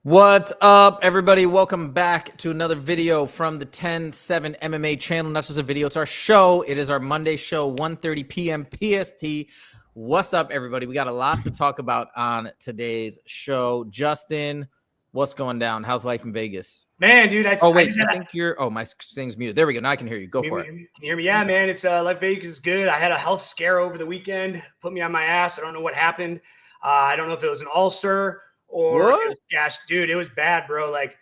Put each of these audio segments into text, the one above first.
What's up, everybody? Welcome back to another video from the 10-7 MMA channel. Not just a video, it's our show. It is our Monday show, 1:30 p.m. PST. What's up, everybody? We got a lot to talk about on today's show. Justin, what's going down? How's life in Vegas? Man, dude, I think you're. Oh, my thing's muted. There we go. Now I can hear you. Go for it. Can you hear me? Yeah, man. It's Life Vegas is good. I had a health scare over the weekend. Put me on my ass. I don't know what happened. I don't know if it was an ulcer or if it was gas. Dude, it was bad, bro. Like,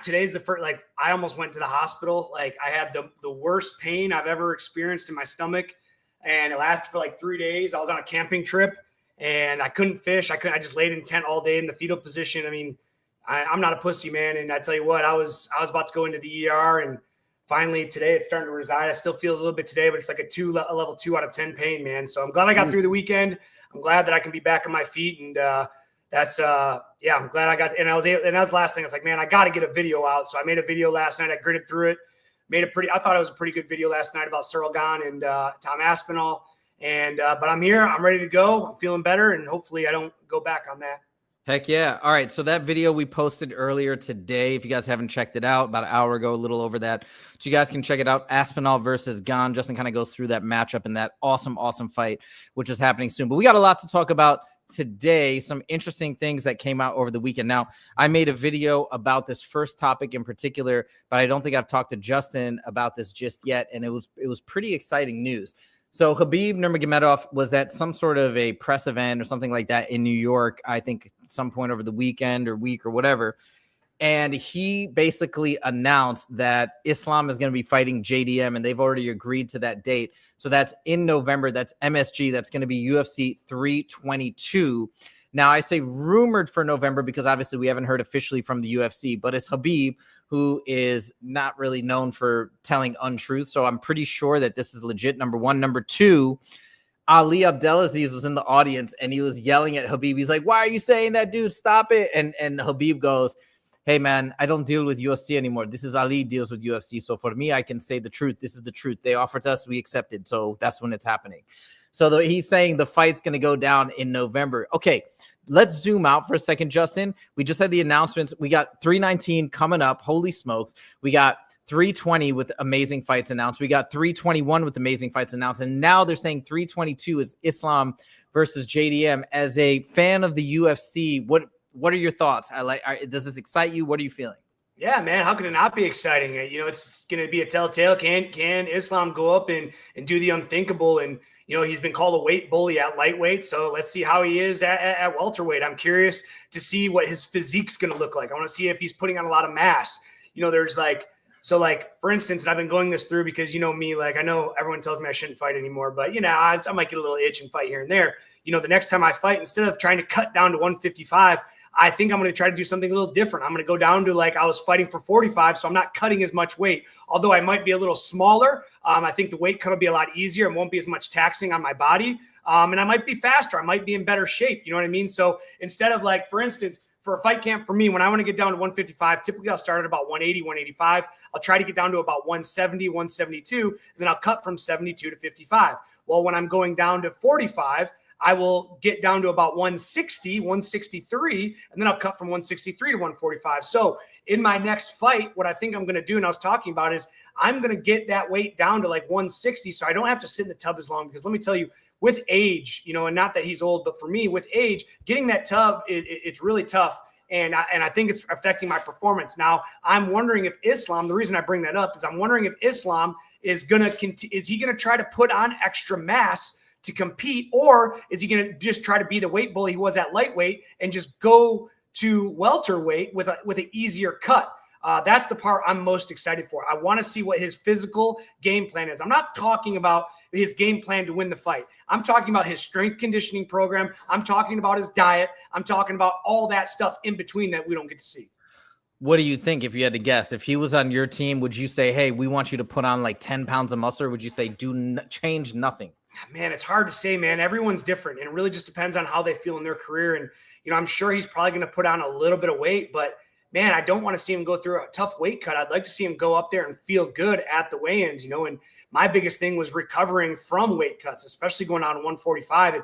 today's the first. Like, I almost went to the hospital. Like, I had the worst pain I've ever experienced in my stomach, and it lasted for like 3 days. I was on a camping trip, and I couldn't fish. I just laid in tent all day in the fetal position. I mean, I'm not a pussy, man. And I tell you what, I was about to go into the ER, and finally today it's starting to reside. I still feel a little bit today, but it's like a level 2 out of 10 pain, man. So I'm glad I got through the weekend. I'm glad that I can be back on my feet. And I'm glad I got, and that was the last thing. It's like, man, I got to get a video out. So I made a video last night. I gritted through it, I thought it was a pretty good video last night about Gane and Tom Aspinall. And, but I'm here, I'm ready to go. I'm feeling better, and hopefully I don't go back on that. Heck yeah. All right. So that video we posted earlier today, if you guys haven't checked it out, about an hour ago, a little over that. So you guys can check it out. Aspinall versus Gane. Justin kind of goes through that matchup and that awesome fight, which is happening soon. But we got a lot to talk about today. Some interesting things that came out over the weekend. Now, I made a video about this first topic in particular, but I don't think I've talked to Justin about this just yet. And it was pretty exciting news. So Khabib Nurmagomedov was at some sort of a press event or something like that in New York, I think some point over the weekend or week or whatever. And he basically announced that Islam is going to be fighting JDM, and they've already agreed to that date. So that's in November. That's MSG. That's going to be UFC 322. Now, I say rumored for November because obviously we haven't heard officially from the UFC, but it's Khabib, who is not really known for telling untruth. So I'm pretty sure that this is legit, number one. Number two, Ali Abdelaziz was in the audience, and he was yelling at Khabib. He's like, why are you saying that, dude? Stop it. And Khabib goes, hey, man, I don't deal with UFC anymore. This is Ali deals with UFC. So for me, I can say the truth. This is the truth. They offered us, we accepted. So that's when it's happening. So he's saying the fight's going to go down in November. Okay, let's zoom out for a second, Justin. We just had the announcements. We got 319 coming up. Holy smokes. We got 320 with amazing fights announced. We got 321 with amazing fights announced. And now they're saying 322 is Islam versus JDM. As a fan of the UFC, what are your thoughts? Does this excite you? What are you feeling? Yeah, man, how could it not be exciting? You know, it's going to be a telltale. Can Islam go up and do the unthinkable? And, you know, he's been called a weight bully at lightweight. So let's see how he is at welterweight. I'm curious to see what his physique's going to look like. I want to see if he's putting on a lot of mass. You know, there's for instance, and I've been going this through because, you know, me, like, I know everyone tells me I shouldn't fight anymore, but, you know, I might get a little itch and fight here and there. You know, the next time I fight, instead of trying to cut down to 155, I think I'm going to try to do something a little different. I'm going to go down to, like, I was fighting for 45, so I'm not cutting as much weight. Although I might be a little smaller, I think the weight cut will be a lot easier and won't be as much taxing on my body. And I might be faster. I might be in better shape. You know what I mean? So instead of, like, for instance, for a fight camp for me, when I want to get down to 155, typically I'll start at about 180, 185. I'll try to get down to about 170, 172, and then I'll cut from 72 to 55. Well, when I'm going down to 45, I will get down to about 160, 163, and then I'll cut from 163 to 145. So in my next fight, what I think I'm going to do, and I was talking about, is I'm going to get that weight down to like 160 so I don't have to sit in the tub as long. Because let me tell you, with age, you know, and not that he's old, but for me, with age, getting that tub, it's really tough. And I think it's affecting my performance. Now, I'm wondering if Islam, the reason I bring that up is I'm wondering if Islam is he going to try to put on extra mass to compete, or is he going to just try to be the weight bully he was at lightweight and just go to welterweight with an easier cut? That's the part I'm most excited for. I want to see what his physical game plan is. I'm not talking about his game plan to win the fight. I'm talking about his strength conditioning program. I'm talking about his diet. I'm talking about all that stuff in between that we don't get to see. What do you think, if you had to guess? If he was on your team, would you say, hey, we want you to put on like 10 pounds of muscle, or would you say change nothing? Man, it's hard to say, man. Everyone's different, and it really just depends on how they feel in their career. And, you know, I'm sure he's probably going to put on a little bit of weight, but man, I don't want to see him go through a tough weight cut. I'd like to see him go up there and feel good at the weigh-ins, you know. And my biggest thing was recovering from weight cuts, especially going on 145.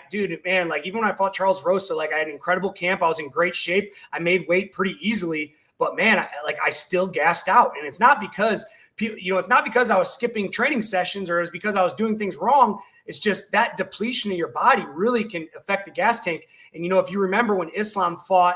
Dude, man, like even when I fought Charles Rosa, like I had an incredible camp. I was in great shape. I made weight pretty easily, but man, I still gassed out. And it's not because it's not because I was skipping training sessions or it's because I was doing things wrong. It's just that depletion of your body really can affect the gas tank. And, you know, if you remember when Islam fought,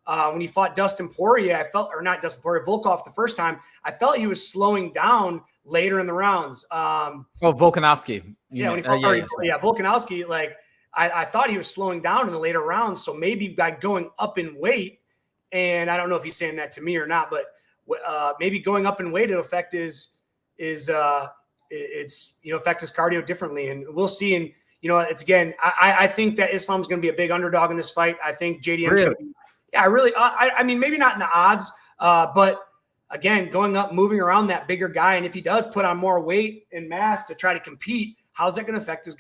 when he fought Dustin Poirier, Volkov the first time, I felt he was slowing down later in the rounds. Volkanovski. Volkanovski, like I thought he was slowing down in the later rounds. So maybe by going up in weight, and I don't know if he's saying that to me or not, but maybe going up in weight to affect affect his cardio differently. And we'll see. And, you know, it's again, I think that Islam's going to be a big underdog in this fight. I think JDM's going to be, I mean, maybe not in the odds, but again, going up, moving around that bigger guy. And if he does put on more weight and mass to try to compete, how's that going to affect his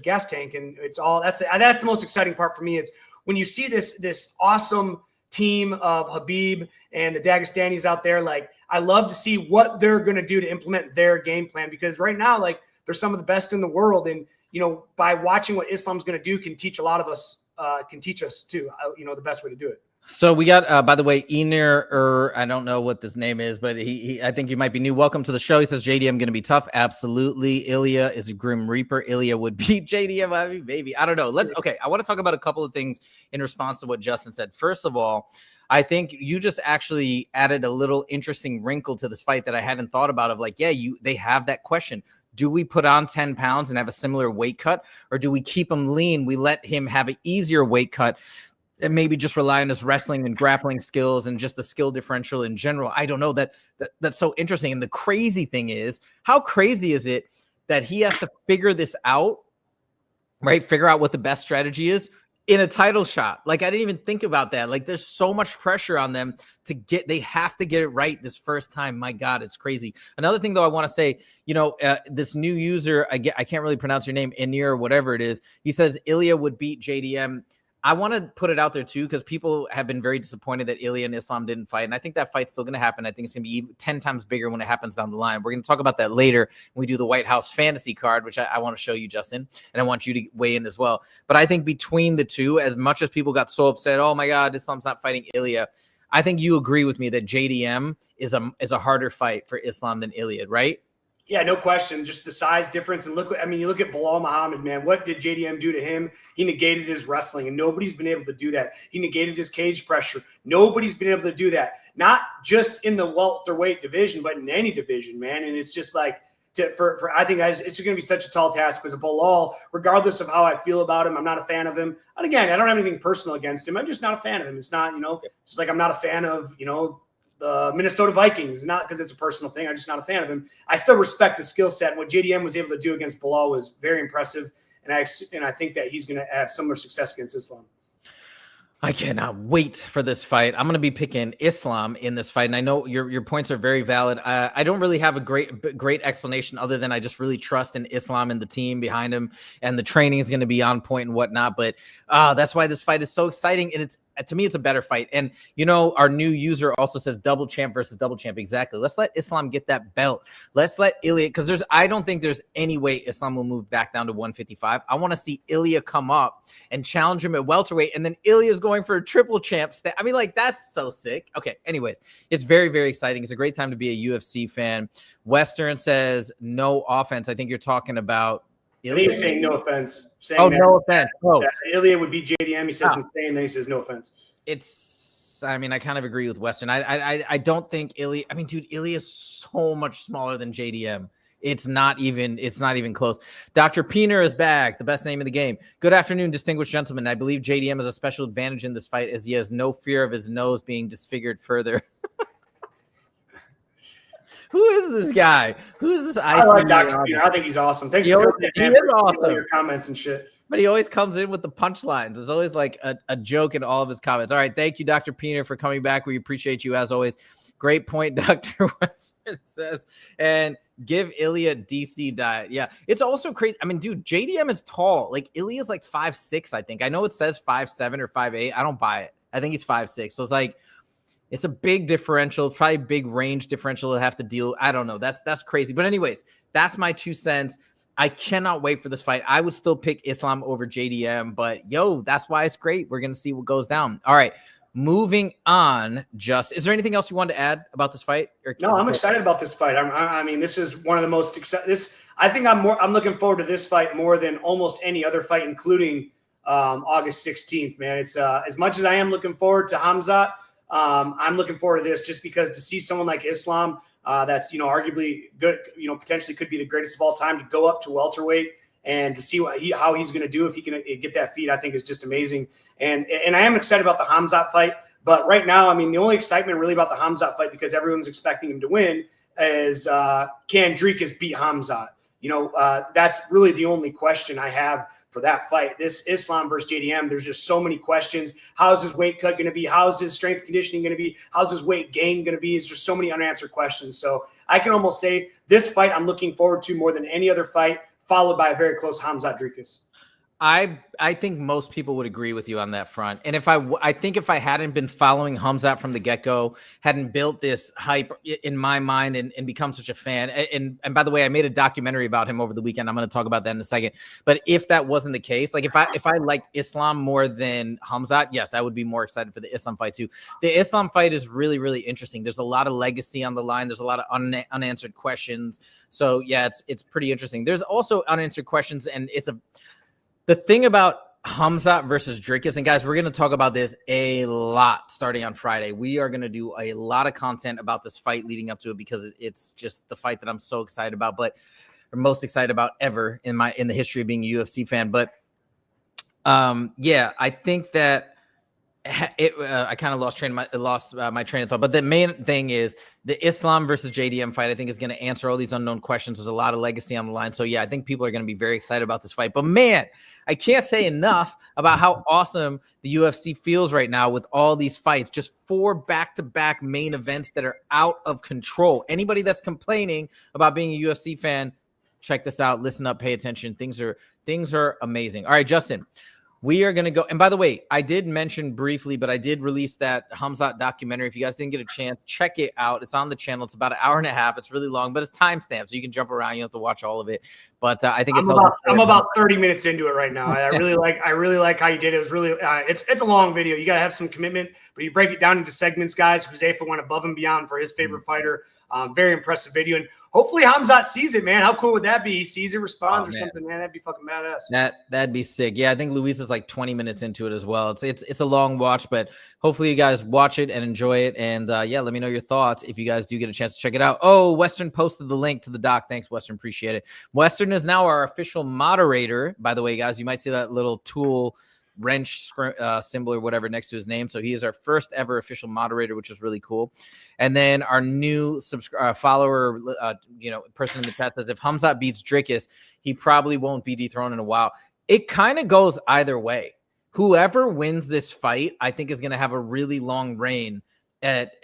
gas tank? And it's all, that's the most exciting part for me. It's when you see this awesome team of Habib and the Dagestanis out there, like I love to see what they're going to do to implement their game plan, because right now, like they're some of the best in the world. And, you know, by watching what Islam's going to do can teach a lot of us, can teach us too, you know, the best way to do it. So we got, by the way, Enir, I don't know what this name is, but I think you might be new. Welcome to the show. He says, JDM going to be tough. Absolutely. Ilia is a grim reaper. Ilia would beat JDM. I mean, maybe. I don't know. Okay. I want to talk about a couple of things in response to what Justin said. First of all, I think you just actually added a little interesting wrinkle to this fight that I hadn't thought about of like, they have that question. Do we put on 10 pounds and have a similar weight cut, or do we keep him lean? We let him have an easier weight cut and maybe just rely on his wrestling and grappling skills and just the skill differential in general. I don't know. That's so interesting. And the crazy thing is, how crazy is it that he has to figure this out, right? Figure out what the best strategy is in a title shot. Like, I didn't even think about that. Like, there's so much pressure on them they have to get it right this first time. My God, it's crazy. Another thing though, I want to say, you know, this new user, I can't really pronounce your name, Enir or whatever it is. He says Ilia would beat JDM. I want to put it out there too, because people have been very disappointed that Ilia and Islam didn't fight. And I think that fight's still going to happen. I think it's going to be 10 times bigger when it happens down the line. We're going to talk about that later when we do the White House fantasy card, which I want to show you, Justin, and I want you to weigh in as well. But I think between the two, as much as people got so upset, oh my God, Islam's not fighting Ilia, I think you agree with me that JDM is a harder fight for Islam than Ilia, right? Yeah, no question. Just the size difference. And you look at Bilal Muhammad, man. What did JDM do to him? He negated his wrestling, and nobody's been able to do that. He negated his cage pressure. Nobody's been able to do that. Not just in the welterweight division, but in any division, man. And it's just like, I think it's just going to be such a tall task because of Bilal, regardless of how I feel about him. I'm not a fan of him. And again, I don't have anything personal against him. I'm just not a fan of him. It's not, you know, just like I'm not a fan of, you know, the Minnesota Vikings, not because it's a personal thing. I'm just not a fan of him. I still respect his skill set. And what JDM was able to do against Bilal was very impressive. And I think that he's going to have similar success against Islam. I cannot wait for this fight. I'm going to be picking Islam in this fight. And I know your points are very valid. I don't really have a great explanation other than I just really trust in Islam and the team behind him, and the training is going to be on point and whatnot. But that's why this fight is so exciting. And to me, it's a better fight. And, you know, our new user also says double champ versus double champ. Exactly. Let's let Islam get that belt. Let's let Ilia, because I don't think there's any way Islam will move back down to 155. I want to see Ilia come up and challenge him at welterweight. And then Ilia is going for a triple champ. I mean, like, that's so sick. Okay. Anyways, it's very, very exciting. It's a great time to be a UFC fan. Western says no offense. I think you're talking about Ilia. He's saying no offense. No offense. Oh, Ilia would be JDM. He says insane. Then he says no offense. I mean, I kind of agree with Western. I don't think Ilia. I mean, dude, Ilia is so much smaller than JDM. It's not even close. Dr. Peener is back. The best name in the game. Good afternoon, distinguished gentlemen. I believe JDM has a special advantage in this fight as he has no fear of his nose being disfigured further. Who is this guy? Who is this? I like Dr. Peter. I think he's awesome. Thanks for awesome. Your comments and shit. But he always comes in with the punchlines. There's always like a joke in all of his comments. All right. Thank you, Dr. Peter, for coming back. We appreciate you as always. Great point, Dr. Western says. And give Ilia DC diet. Yeah. It's also crazy. I mean, dude, JDM is tall. Like, Ilia is like 5'6", I think. I know it says 5'7" or 5'8". I don't buy it. I think he's 5'6". So it's like, it's a big differential, probably big range differential to have to deal. I don't know. That's crazy. But anyways, that's my 2 cents. I cannot wait for this fight. I would still pick Islam over JDM, but yo, that's why it's great. We're going to see what goes down. All right. Moving on, is there anything else you wanted to add about this fight? No, I'm excited about this fight. I mean, this is one of the most exciting. I think I'm looking forward to this fight more than almost any other fight, including August 16th, man. It's as much as I am looking forward to Hamzat, I'm looking forward to this just because to see someone like Islam, that's, arguably good, potentially could be the greatest of all time, to go up to welterweight and to see how he's going to do if he can get that feat, I think is just amazing. And I am excited about the Hamzat fight. But right now, I mean, the only excitement really about the Hamzat fight, because everyone's expecting him to win, is can Dricus beat Hamzat? That's really the only question I have for that fight. This Islam versus JDM, there's just so many questions. How's his weight cut going to be? How's his strength conditioning going to be? How's his weight gain going to be? It's just so many unanswered questions. So I can almost say this fight I'm looking forward to more than any other fight, followed by a very close Hamzat Dricus. I think most people would agree with you on that front. And I think if I hadn't been following Hamzat from the get-go, hadn't built this hype in my mind and become such a fan. And by the way, I made a documentary about him over the weekend. I'm going to talk about that in a second. But if that wasn't the case, like if I liked Islam more than Hamzat, yes, I would be more excited for the Islam fight too. The Islam fight is really, really interesting. There's a lot of legacy on the line. There's a lot of unanswered questions. So yeah, it's pretty interesting. There's also unanswered questions, and the thing about Hamzat versus Dricus, and guys, we're going to talk about this a lot starting on Friday. We are going to do a lot of content about this fight leading up to it, because it's just the fight that I'm so excited about, but or most excited about ever in the history of being a UFC fan. But yeah, I think that I kind of lost my train of thought. But the main thing is the Islam versus JDM fight, I think, is going to answer all these unknown questions. There's a lot of legacy on the line. So yeah, I think people are going to be very excited about this fight. But man, I can't say enough about how awesome the UFC feels right now with all these fights. Just 4 back-to-back main events that are out of control. Anybody that's complaining about being a UFC fan, check this out. Listen up, pay attention. Things are amazing. All right, Justin. We are going to go. And by the way, I did mention briefly, but I did release that Hamzat documentary. If you guys didn't get a chance, check it out. It's on the channel. It's about an hour and a half. It's really long, but it's timestamped, so you can jump around. You don't have to watch all of it. But I think I'm about 30 minutes into it right now. I really like how you did it. It was really it's a long video. You got to have some commitment, but you break it down into segments, guys. Huzaifa went above and beyond for his favorite fighter. Very impressive video. And hopefully Hamzat sees it, man. How cool would that be? He sees it, responds or something, man. That'd be fucking badass. That'd be sick. Yeah, I think Luis is like 20 minutes into it as well. It's a long watch, but hopefully you guys watch it and enjoy it. And yeah, let me know your thoughts if you guys do get a chance to check it out. Oh, Western posted the link to the doc. Thanks, Western. Appreciate it. Western is now our official moderator. By the way, guys, you might see that little tool wrench symbol or whatever next to his name. So he is our first ever official moderator, which is really cool. And then our new follower, person in the chat says if Hamzat beats Dricus, he probably won't be dethroned in a while. It kind of goes either way. Whoever wins this fight, I think, is going to have a really long reign at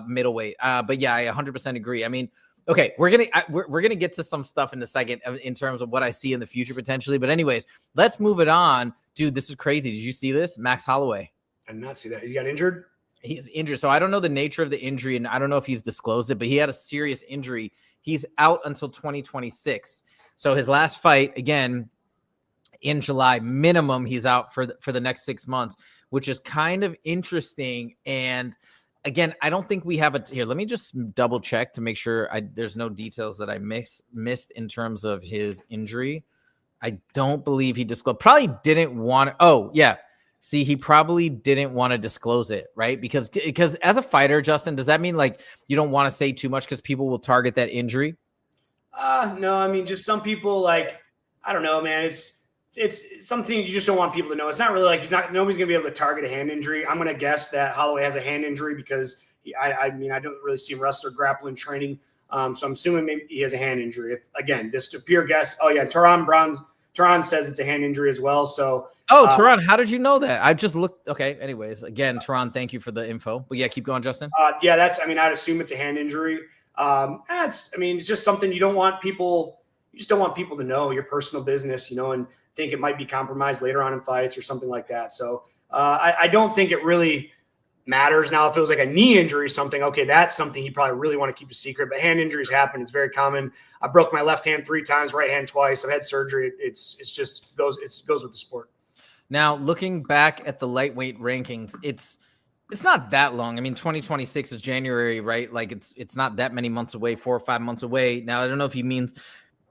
middleweight. But yeah, I 100% agree. I mean, okay, we're gonna get to some stuff in a second in terms of what I see in the future potentially. But anyways, let's move it on. Dude, this is crazy. Did you see this? Max Holloway. I did not see that. He got injured? He's injured. So I don't know the nature of the injury, and I don't know if he's disclosed it, but he had a serious injury. He's out until 2026. So his last fight, again, in July, minimum, he's out for the next 6 months, which is kind of interesting. And again, I don't think we have it here. Let me just double check to make sure there's no details that I missed in terms of his injury. I don't believe he disclosed. Probably didn't want. Oh yeah, see, he probably didn't want to disclose it, right? Because as a fighter, Justin, does that mean like you don't want to say too much because people will target that injury? No, I mean just some people like I don't know, man. It's something you just don't want people to know. It's not really like nobody's gonna be able to target a hand injury. I'm gonna guess that Holloway has a hand injury because I mean I don't really see him wrestle or grapple in training. So I'm assuming maybe he has a hand injury. If again, just a pure guess. Oh yeah, Tehran says it's a hand injury as well. So Tehran, how did you know that? I just looked. Okay. Anyways, again, Tehran, thank you for the info. But yeah, keep going, Justin. Yeah, I'd assume it's a hand injury. It's just something you don't want people. You just don't want people to know your personal business, and think it might be compromised later on in fights or something like that. So I don't think it really matters now. If it was like a knee injury or something, okay, that's something he probably really want to keep a secret. But hand injuries happen. It's very common. I broke my left hand 3 times, right hand twice. I've had surgery. It goes with the sport. Now, looking back at the lightweight rankings, it's not that long. I mean, 2026 is January, right? Like it's not that many months away, 4 or 5 months away. Now, I don't know if he means,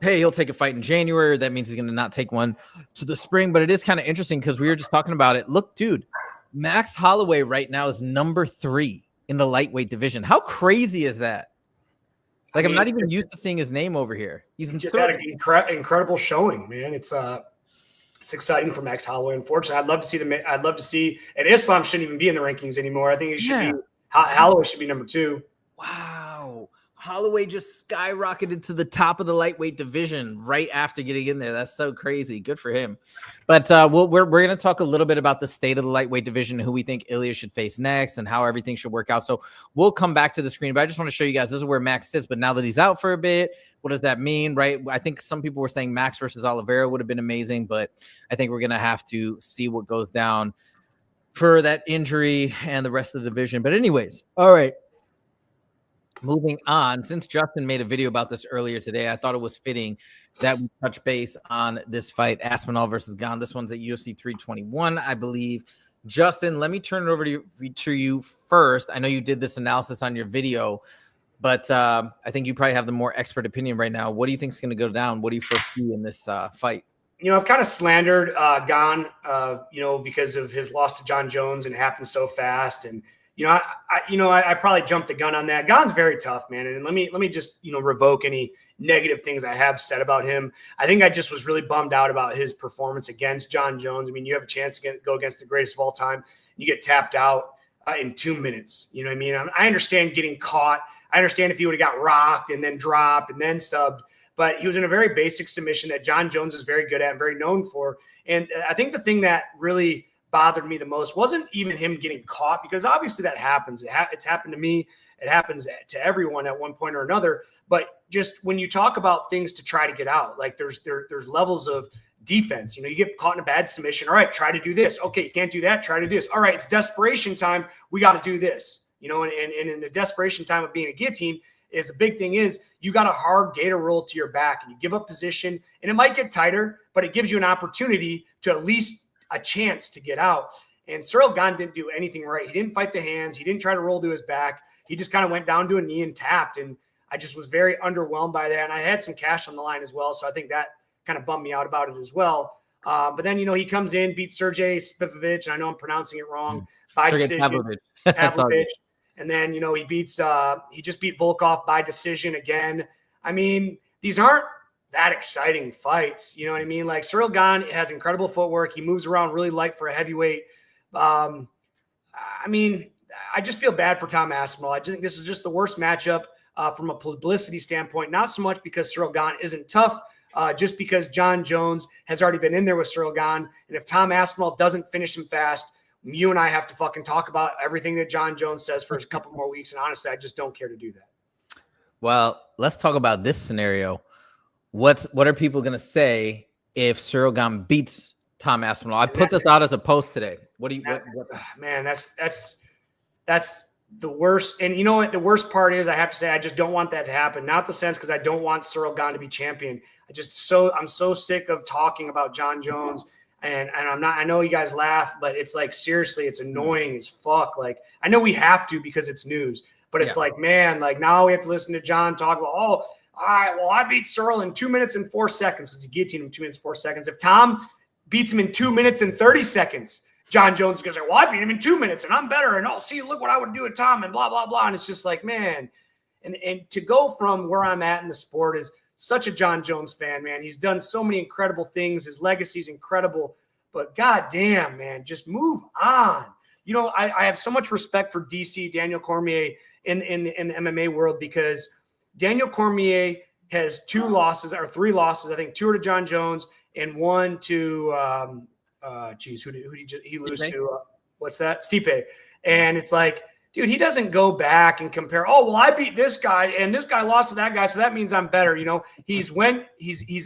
hey, he'll take a fight in January, or that means he's going to not take one to the spring. But it is kind of interesting because we were just talking about it. Look, dude, Max Holloway right now is number 3 in the lightweight division. How crazy is that? Like, I'm not even used to seeing his name over here. He's just had an incredible showing, man. It's exciting for Max Holloway. Unfortunately, I'd love to see, and Islam shouldn't even be in the rankings anymore. I think he should be. Holloway should be number 2. Wow. Holloway just skyrocketed to the top of the lightweight division right after getting in there. That's so crazy. Good for him. But we're going to talk a little bit about the state of the lightweight division, who we think Ilia should face next, and how everything should work out. So we'll come back to the screen, but I just want to show you guys, this is where Max sits. But now that he's out for a bit, what does that mean, right? I think some people were saying Max versus Oliveira would have been amazing, but I think we're going to have to see what goes down for that injury and the rest of the division. But anyways, all right. Moving on, since Justin made a video about this earlier today, I thought it was fitting that we touch base on this fight, Aspinall versus Gane. This one's at UFC 321, I believe. Justin, let me turn it over to you first. I know you did this analysis on your video, but I think you probably have the more expert opinion right now. What do you think is going to go down? What do you foresee in this fight? I've kind of slandered Gane, because of his loss to John Jones, and it happened so fast. And I probably jumped the gun on that. Gane's very tough, man. And let me just, revoke any negative things I have said about him. I think I just was really bummed out about his performance against John Jones. I mean, you have a chance to go against the greatest of all time. You get tapped out in 2 minutes. You know what I mean? I understand getting caught. I understand if he would have got rocked and then dropped and then subbed, but he was in a very basic submission that John Jones is very good at and very known for. And I think the thing that really bothered me the most wasn't even him getting caught, because obviously that happens. It's happened to me. It happens to everyone at one point or another. But just when you talk about things to try to get out, like there's levels of defense. You get caught in a bad submission. All right, try to do this. Okay, you can't do that. Try to do this. All right, it's desperation time. We got to do this. And in the desperation time of being a guillotine, is the big thing is you got a hard gator roll to your back, and you give up position, and it might get tighter, but it gives you an opportunity to at least a chance to get out. And Cyril Gane didn't do anything right. He didn't fight the hands. He didn't try to roll to his back. He just kind of went down to a knee and tapped. And I just was very underwhelmed by that. And I had some cash on the line as well. So I think that kind of bummed me out about it as well. But then, he comes in, beats Sergey Spivovic, and I know I'm pronouncing it wrong, by decision. Pavlovich. And then, he just beat Volkov by decision again. I mean, these aren't that exciting fights. You know what I mean? Like, Cyril Gane has incredible footwork. He moves around really light for a heavyweight. I mean, I just feel bad for Tom Aspinall. I think this is just the worst matchup from a publicity standpoint, not so much because Cyril Gane isn't tough, just because John Jones has already been in there with Cyril Gane. And if Tom Aspinall doesn't finish him fast, you and I have to fucking talk about everything that John Jones says for a couple more weeks. And honestly, I just don't care to do that. Well, let's talk about this scenario. What are people going to say if Cyril Gane beats Tom Aspinall? I put this out as a post today. What do you man, that's the worst. And you know what? The worst part is, I have to say, I just don't want that to happen. Not the sense because I don't want Cyril Gane to be champion. I'm so sick of talking about John Jones. And I'm not, I know you guys laugh, but it's like, seriously, it's annoying as fuck. Like, I know we have to because it's news, but it's like, man, like now we have to listen to John talk about, all right, well, I beat Cyril in 2 minutes and 4 seconds because he guillotined him 2 minutes, 4 seconds. If Tom beats him in 2 minutes and 30 seconds, John Jones is going to say, well, I beat him in 2 minutes and I'm better. And see, look what I would do with Tom and blah, blah, blah. And it's just like, man, and to go from where I'm at in the sport is such a John Jones fan, man. He's done so many incredible things. His legacy's incredible, but goddamn, man, just move on. I have so much respect for DC, Daniel Cormier in the MMA world, because Daniel Cormier has 2 losses or 3 losses. I think 2 are to John Jones and 1 to, who did he lose to? What's that? Stipe. And it's like, dude, he doesn't go back and compare. Oh, well, I beat this guy and this guy lost to that guy, so that means I'm better. You know, he's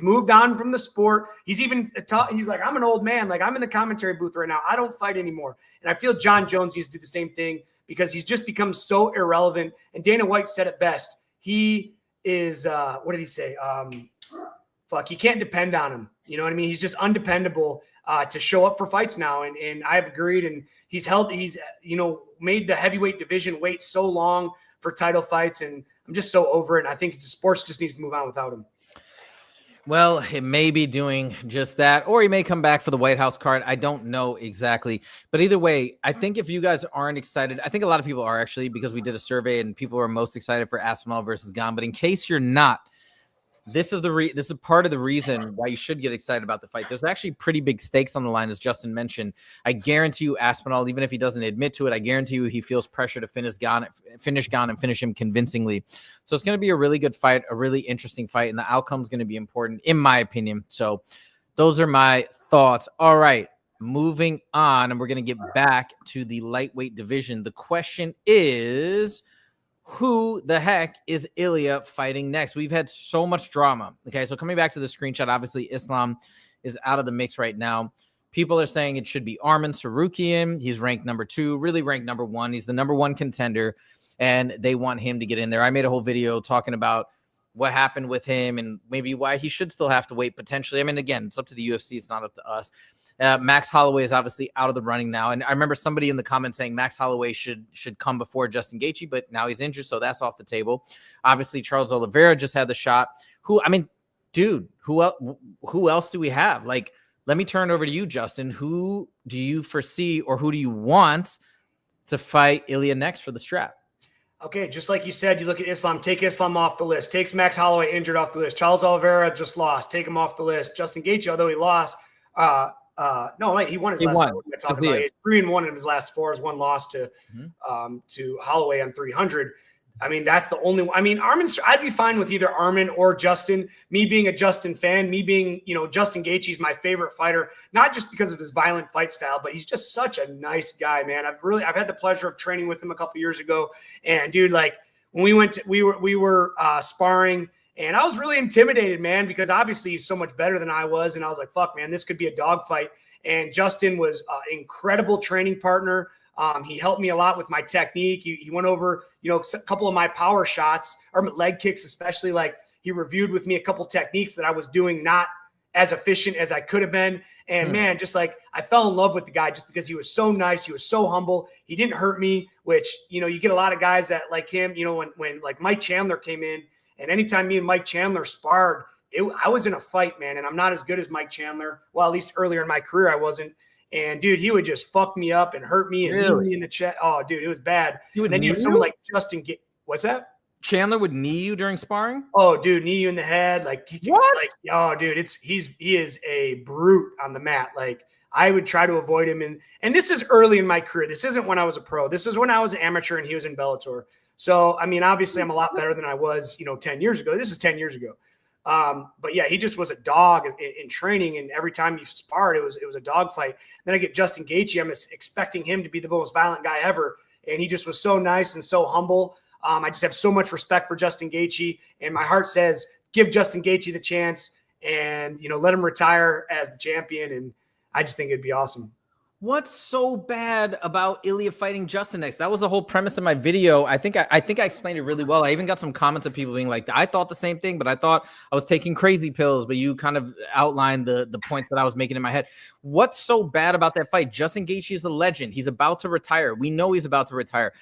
moved on from the sport. He's even he's like, I'm an old man. Like, I'm in the commentary booth right now. I don't fight anymore. And I feel John Jones needs to do the same thing because he's just become so irrelevant. And Dana White said it best. He is what did he say? You can't depend on him. You know what I mean? He's just undependable to show up for fights now. And I've agreed. And he's made the heavyweight division wait so long for title fights. And I'm just so over it. And I think the sports just needs to move on without him. Well, it may be doing just that, or he may come back for the White House card. I don't know exactly. But either way, I think if you guys aren't excited, I think a lot of people are actually, because we did a survey and people are most excited for Aspinall versus Gane. But in case you're not, this is part of the reason why you should get excited about the fight. There's actually pretty big stakes on the line, as Justin mentioned. I guarantee you Aspinall, even if he doesn't admit to it, I guarantee you he feels pressure to finish Gane and finish him convincingly. So it's going to be a really good fight, a really interesting fight, and the outcome is going to be important, in my opinion. So those are my thoughts. All right, moving on, and we're going to get back to the lightweight division. The question is, who the heck is Ilia fighting next? We've had so much drama. Okay, so coming back to the screenshot, obviously Islam is out of the mix right now. People are saying it should be Arman Tsarukyan. He's ranked number 2, really ranked number 1. He's the number 1 contender, and they want him to get in there. I made a whole video talking about what happened with him and maybe why he should still have to wait potentially. I mean, again, it's up to the UFC. It's not up to us. Max Holloway is obviously out of the running now. And I remember somebody in the comments saying Max Holloway should come before Justin Gaethje, but now he's injured, so that's off the table. Obviously, Charles Oliveira just had the shot. Who else do we have? Like, let me turn over to you, Justin. Who do you foresee or who do you want to fight Ilia next for the strap? Okay, just like you said, you look at Islam, take Islam off the list. Takes Max Holloway injured off the list. Charles Oliveira just lost. Take him off the list. Justin Gaethje, although he lost, he won his last four. I'm talking about 3-1 in his last 4. His 1 loss to Holloway on 300. I mean, that's the only one. I mean, I'd be fine with either Arman or Justin. Me being a Justin fan, me being, Justin Gaethje's my favorite fighter, not just because of his violent fight style, but he's just such a nice guy, man. I've had the pleasure of training with him a couple years ago. And dude, like when we were sparring, and I was really intimidated, man, because obviously he's so much better than I was. And I was like, fuck, man, this could be a dogfight. And Justin was an incredible training partner. He helped me a lot with my technique. He went over, a couple of my power shots or leg kicks, especially. Like, he reviewed with me a couple techniques that I was doing not as efficient as I could have been. And man, just like I fell in love with the guy just because he was so nice. He was so humble. He didn't hurt me, which, you get a lot of guys that like him, when like Mike Chandler came in, and anytime me and Mike Chandler sparred, I was in a fight, man. And I'm not as good as Mike Chandler. Well, at least earlier in my career, I wasn't. And dude, he would just fuck me up and hurt me and knee me in the chest. Oh, dude, it was bad. And then you had someone like Justin. What's that? Chandler would knee you during sparring? Oh, dude, knee you in the head. Like, what? Like, oh, dude, he is a brute on the mat. Like, I would try to avoid him. And this is early in my career. This isn't when I was a pro. This is when I was an amateur and he was in Bellator. So, I mean, obviously I'm a lot better than I was, 10 years ago. This is 10 years ago. But yeah, he just was a dog in training, and every time you sparred, it was a dog fight. Then I get Justin Gaethje. I'm expecting him to be the most violent guy ever, and he just was so nice and so humble. I just have so much respect for Justin Gaethje, and my heart says give Justin Gaethje the chance, and let him retire as the champion. And I just think it'd be awesome. What's so bad about Ilia fighting Justin next? That was the whole premise of my video. I think I explained it really well. I even got some comments of people being like, I thought the same thing, but I thought I was taking crazy pills. But you kind of outlined the points that I was making in my head. What's so bad about that fight? Justin Gaethje is a legend. He's about to retire. We know he's about to retire.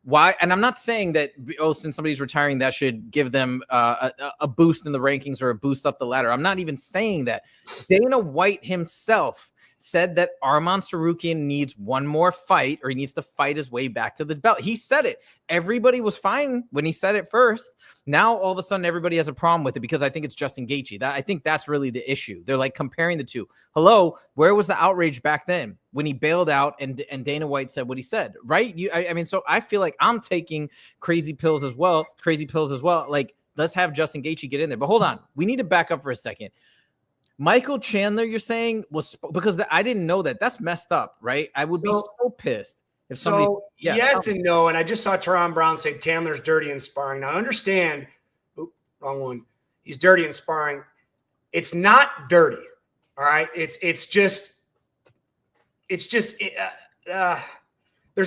Why? And I'm not saying that, since somebody's retiring, that should give them a boost in the rankings or a boost up the ladder. I'm not even saying that. Dana White himself said that Arman Tsarukyan needs one more fight, or he needs to fight his way back to the belt. He said it. Everybody was fine when he said it first. Now, all of a sudden, everybody has a problem with it because I think it's Justin Gaethje. I think that's really the issue. They're like comparing the two. Hello, where was the outrage back then when he bailed out and Dana White said what he said, right? I mean, so I feel like I'm taking crazy pills as well. Like, let's have Justin Gaethje get in there. But hold on. We need to back up for a second. Michael Chandler, you're saying, was because I didn't know that. That's messed up, right? I would be so pissed. If somebody, So yes and no. And I just saw Teron Brown say Tamler's dirty in sparring. Now I understand. Oop, wrong one. He's dirty in sparring. It's not dirty. All right. It's just there's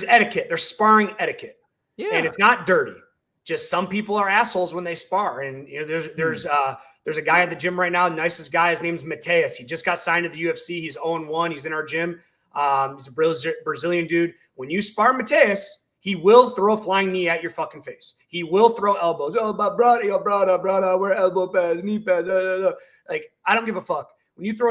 etiquette. There's sparring etiquette. Yeah. And it's not dirty. Just some people are assholes when they spar. And you know, there's a guy at the gym right now, nicest guy. His name's Mateus. He just got signed to the UFC. He's 0-1. He's in our gym. He's a Brazilian dude. When you spar Mateus, he will throw a flying knee at your fucking face. He will throw elbows. Oh, but brother, we're elbow pads, knee pads. Like, I don't give a fuck. When you throw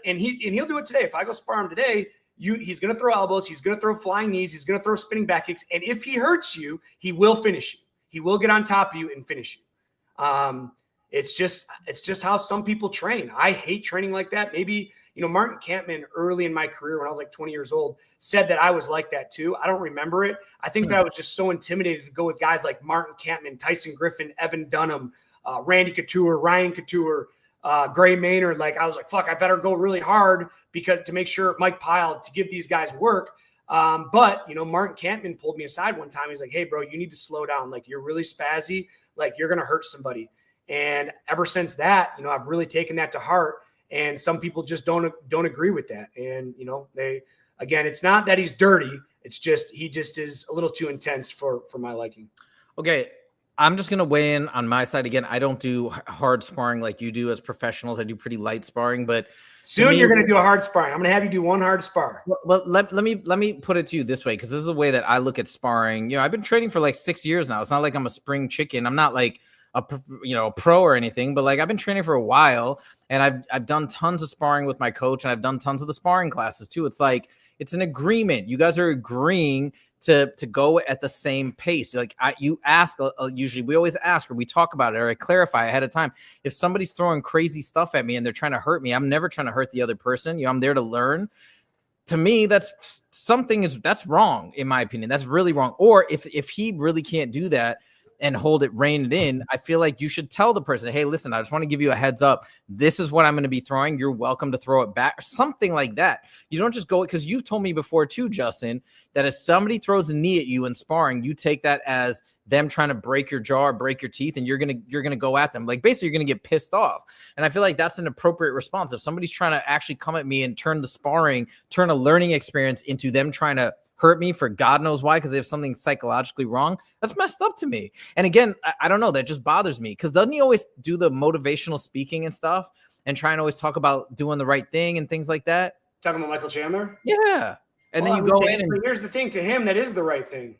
and he'll do it today. If I go spar him today, he's going to throw elbows. He's going to throw flying knees. He's going to throw spinning back kicks. And if he hurts you, he will finish you. He will get on top of you and finish you. It's just how some people train. I hate training like that. Maybe, you know, Martin Kampman early in my career when I was like 20 years old said that I was like that too. I don't remember it. I think that I was just so intimidated to go with guys like Martin Kampman, Tyson Griffin, Evan Dunham, Randy Couture, Ryan Couture, Gray Maynard. Like, I was like, fuck, I better go really hard to make sure Mike Pyle to give these guys work. But, you know, Martin Kampman pulled me aside one time. He's like, hey, bro, you need to slow down. Like, you're really spazzy. Like, you're going to hurt somebody. And ever since that, you know, I've really taken that to heart. And some people just don't agree with that. And, you know, again, it's not that he's dirty. It's just, he just is a little too intense for my liking. Okay. I'm just going to weigh in on my side. Again, I don't do hard sparring like you do as professionals. I do pretty light sparring, but soon you're going to do a hard sparring. I'm going to have you do one hard spar. Well, let me put it to you this way, because this is the way that I look at sparring. You know, I've been training for like 6 years now. It's not like I'm a spring chicken. I'm not like a pro or anything, but like I've been training for a while, and I've done tons of sparring with my coach, and I've done tons of the sparring classes too. It's like, it's an agreement. You guys are agreeing to go at the same pace. Like, you ask, usually we always ask, or we talk about it, or I clarify ahead of time. If somebody's throwing crazy stuff at me and they're trying to hurt me, I'm never trying to hurt the other person. You know, I'm there to learn. To me, that's wrong, in my opinion. That's really wrong. Or if he really can't do that and rein it in, I feel like you should tell the person, hey, listen, I just want to give you a heads up. This is what I'm going to be throwing. You're welcome to throw it back, or something like that. You don't just go, because you've told me before too, Justin, that if somebody throws a knee at you in sparring, you take that as them trying to break your jaw or break your teeth, and you're gonna go at them. Like, basically, you're gonna get pissed off. And I feel like that's an appropriate response. If somebody's trying to actually come at me and turn a learning experience into them trying to hurt me for God knows why, because they have something psychologically wrong, that's messed up to me. And again, I don't know, that just bothers me, because doesn't he always do the motivational speaking and stuff and try and always talk about doing the right thing and things like that? Talking about Michael Chandler? Yeah. And then you go in, and here's the thing, to him, that is the right thing.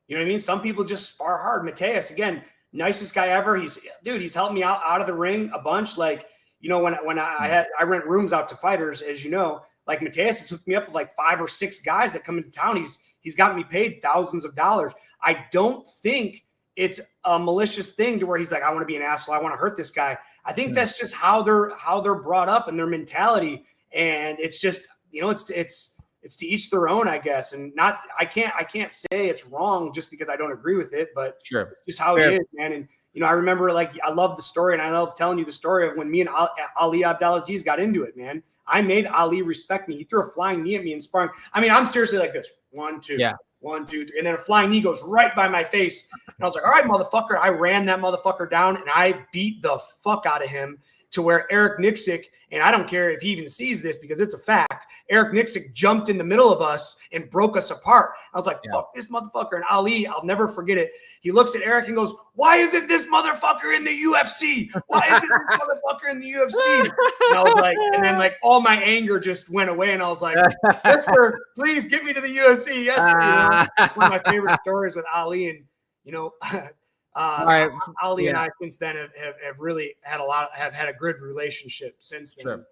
You know what I mean? Some people just spar hard. Mateus, again, nicest guy ever. He's helped me out of the ring a bunch. Like, you know, when I rent rooms out to fighters, as you know, like Mateus has hooked me up with like 5 or 6 guys that come into town. He's gotten me paid thousands of dollars. I don't think it's a malicious thing to where he's like, I want to be an asshole, I want to hurt this guy. I think that's just how they're brought up and their mentality. And it's just, you know, it's to each their own, I guess. And I can't say it's wrong just because I don't agree with it, but sure, it's just how it is, man. And, you know, I remember, like, I love the story, and I love telling you the story of when me and Ali Abdelaziz got into it, man. I made Ali respect me. He threw a flying knee at me in sparring. I mean, I'm seriously like this. 1, 2, 1, 2, 3. And then a flying knee goes right by my face. And I was like, all right, motherfucker. I ran that motherfucker down, and I beat the fuck out of him to where Eric Nixick, and I don't care if he even sees this because it's a fact, Eric Nixick jumped in the middle of us and broke us apart. I was like, fuck this motherfucker. And Ali, I'll never forget it. He looks at Eric and goes, why isn't this motherfucker in the UFC? Why isn't this motherfucker in the UFC? And I was like, and then like all my anger just went away. And I was like, yes, sir, please get me to the UFC. Yes, sir. You know, one of my favorite stories with Ali. And, you know, Ali and I since then have really had had a good relationship since then. Sure.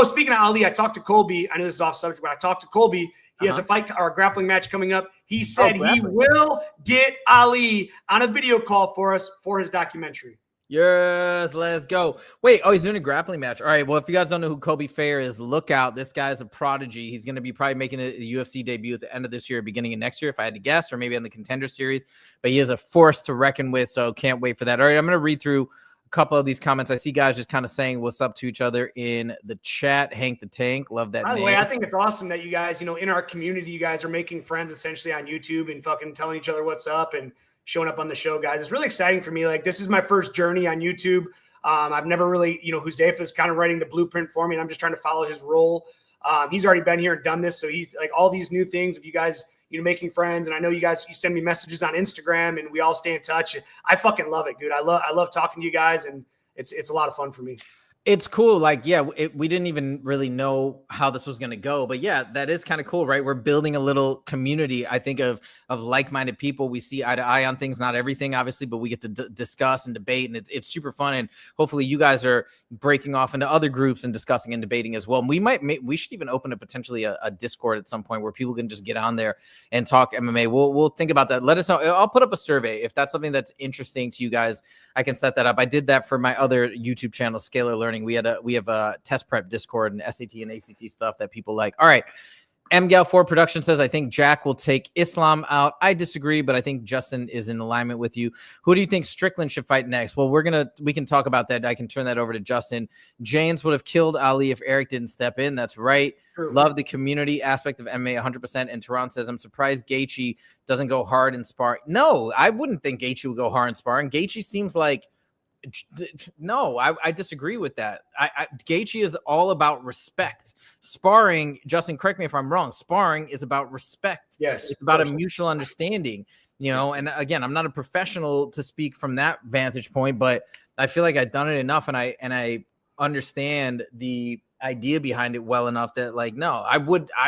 Speaking of Ali, I talked to Colby. I know this is off subject, but I talked to Colby. He has a fight or a grappling match coming up. He said he will get Ali on a video call for us for his documentary. Yes, let's go. Wait, he's doing a grappling match. All right, well, if you guys don't know who Kobe Fair is, look out. This guy's a prodigy. He's going to be probably making a UFC debut at the end of this year, beginning of next year, if I had to guess, or maybe on the Contender Series. But he is a force to reckon with, so can't wait for that. All right, I'm going to read through a couple of these comments. I see guys just kind of saying what's up to each other in the chat. Hank the Tank, love that By the name. way, I think it's awesome that you guys, in our community, you guys are making friends essentially on YouTube and fucking telling each other what's up and showing up on the show, guys. It's really exciting for me. Like, this is my first journey on YouTube. I've never really, Huzaifa's kind of writing the blueprint for me, and I'm just trying to follow his role. He's already been here and done this, so he's like all these new things. If you guys, making friends, and I know you send me messages on Instagram, and we all stay in touch. I fucking love it, dude. I love talking to you guys, and it's a lot of fun for me. It's cool. Like, yeah, we didn't even really know how this was going to go, but yeah, that is kind of cool, right? We're building a little community, I think, of like-minded people. We see eye to eye on things, not everything, obviously, but we get to discuss and debate, and it's super fun. And hopefully you guys are breaking off into other groups and discussing and debating as well. And we should even open up potentially a Discord at some point where people can just get on there and talk MMA. We'll think about that. Let us know. I'll put up a survey. If that's something that's interesting to you guys, I can set that up. I did that for my other YouTube channel, Scalar Learning. We have a test prep Discord and SAT and ACT stuff that people like. All right. MGal4 Production says, I think Jack will take Islam out. I disagree, but I think Justin is in alignment with you. Who do you think Strickland should fight next? Well, we can talk about that. I can turn that over to Justin. James would have killed Ali if Eric didn't step in. That's right. True. Love the community aspect of MMA 100%. And Tehran says, I'm surprised Gaethje doesn't go hard in sparring. No, I wouldn't think Gaethje would go hard in sparring. Gaethje seems like, no, I disagree with that. Gaethje is all about respect. Sparring, Justin, correct me if I'm wrong. Sparring is about respect. Yes, it's about a mutual understanding. And again, I'm not a professional to speak from that vantage point, but I feel like I've done it enough, and I understand the idea behind it well enough that, like, no, I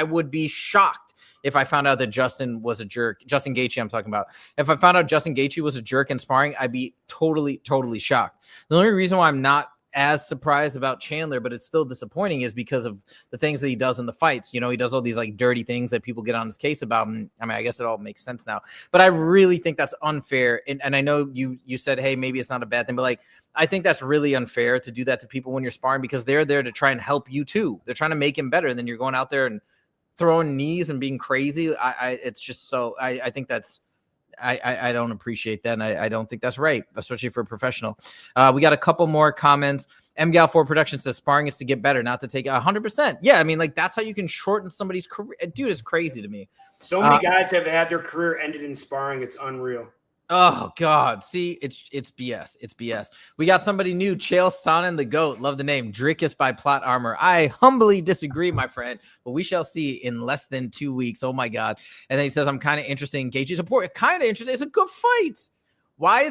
would be shocked if I found out that Justin was a jerk. Justin Gaethje, I'm talking about. If I found out Justin Gaethje was a jerk in sparring, I'd be totally, totally shocked. The only reason why I'm not as surprised about Chandler, but it's still disappointing, is because of the things that he does in the fights. He does all these like dirty things that people get on his case about. And I mean, I guess it all makes sense now, but I really think that's unfair. And I know you said, hey, maybe it's not a bad thing, but like, I think that's really unfair to do that to people when you're sparring, because they're there to try and help you too. They're trying to make him better. And then you're going out there and throwing knees and being crazy. It's just so, I think that's, I don't appreciate that. And I don't think that's right, especially for a professional. We got a couple more comments. MGal4 Production says sparring is to get better, not to take 100%. Yeah. I mean, like, that's how you can shorten somebody's career. Dude, it's crazy to me. So many guys have had their career ended in sparring. It's unreal. Oh God. See, it's BS. It's BS. We got somebody new. Chael Sonnen the GOAT. Love the name. Drickus by Plot Armor. I humbly disagree, my friend, but we shall see in less than 2 weeks. Oh my God. And then he says, I'm kind of interested in Gaethje. Topuria, kind of interested. It's a good fight. Why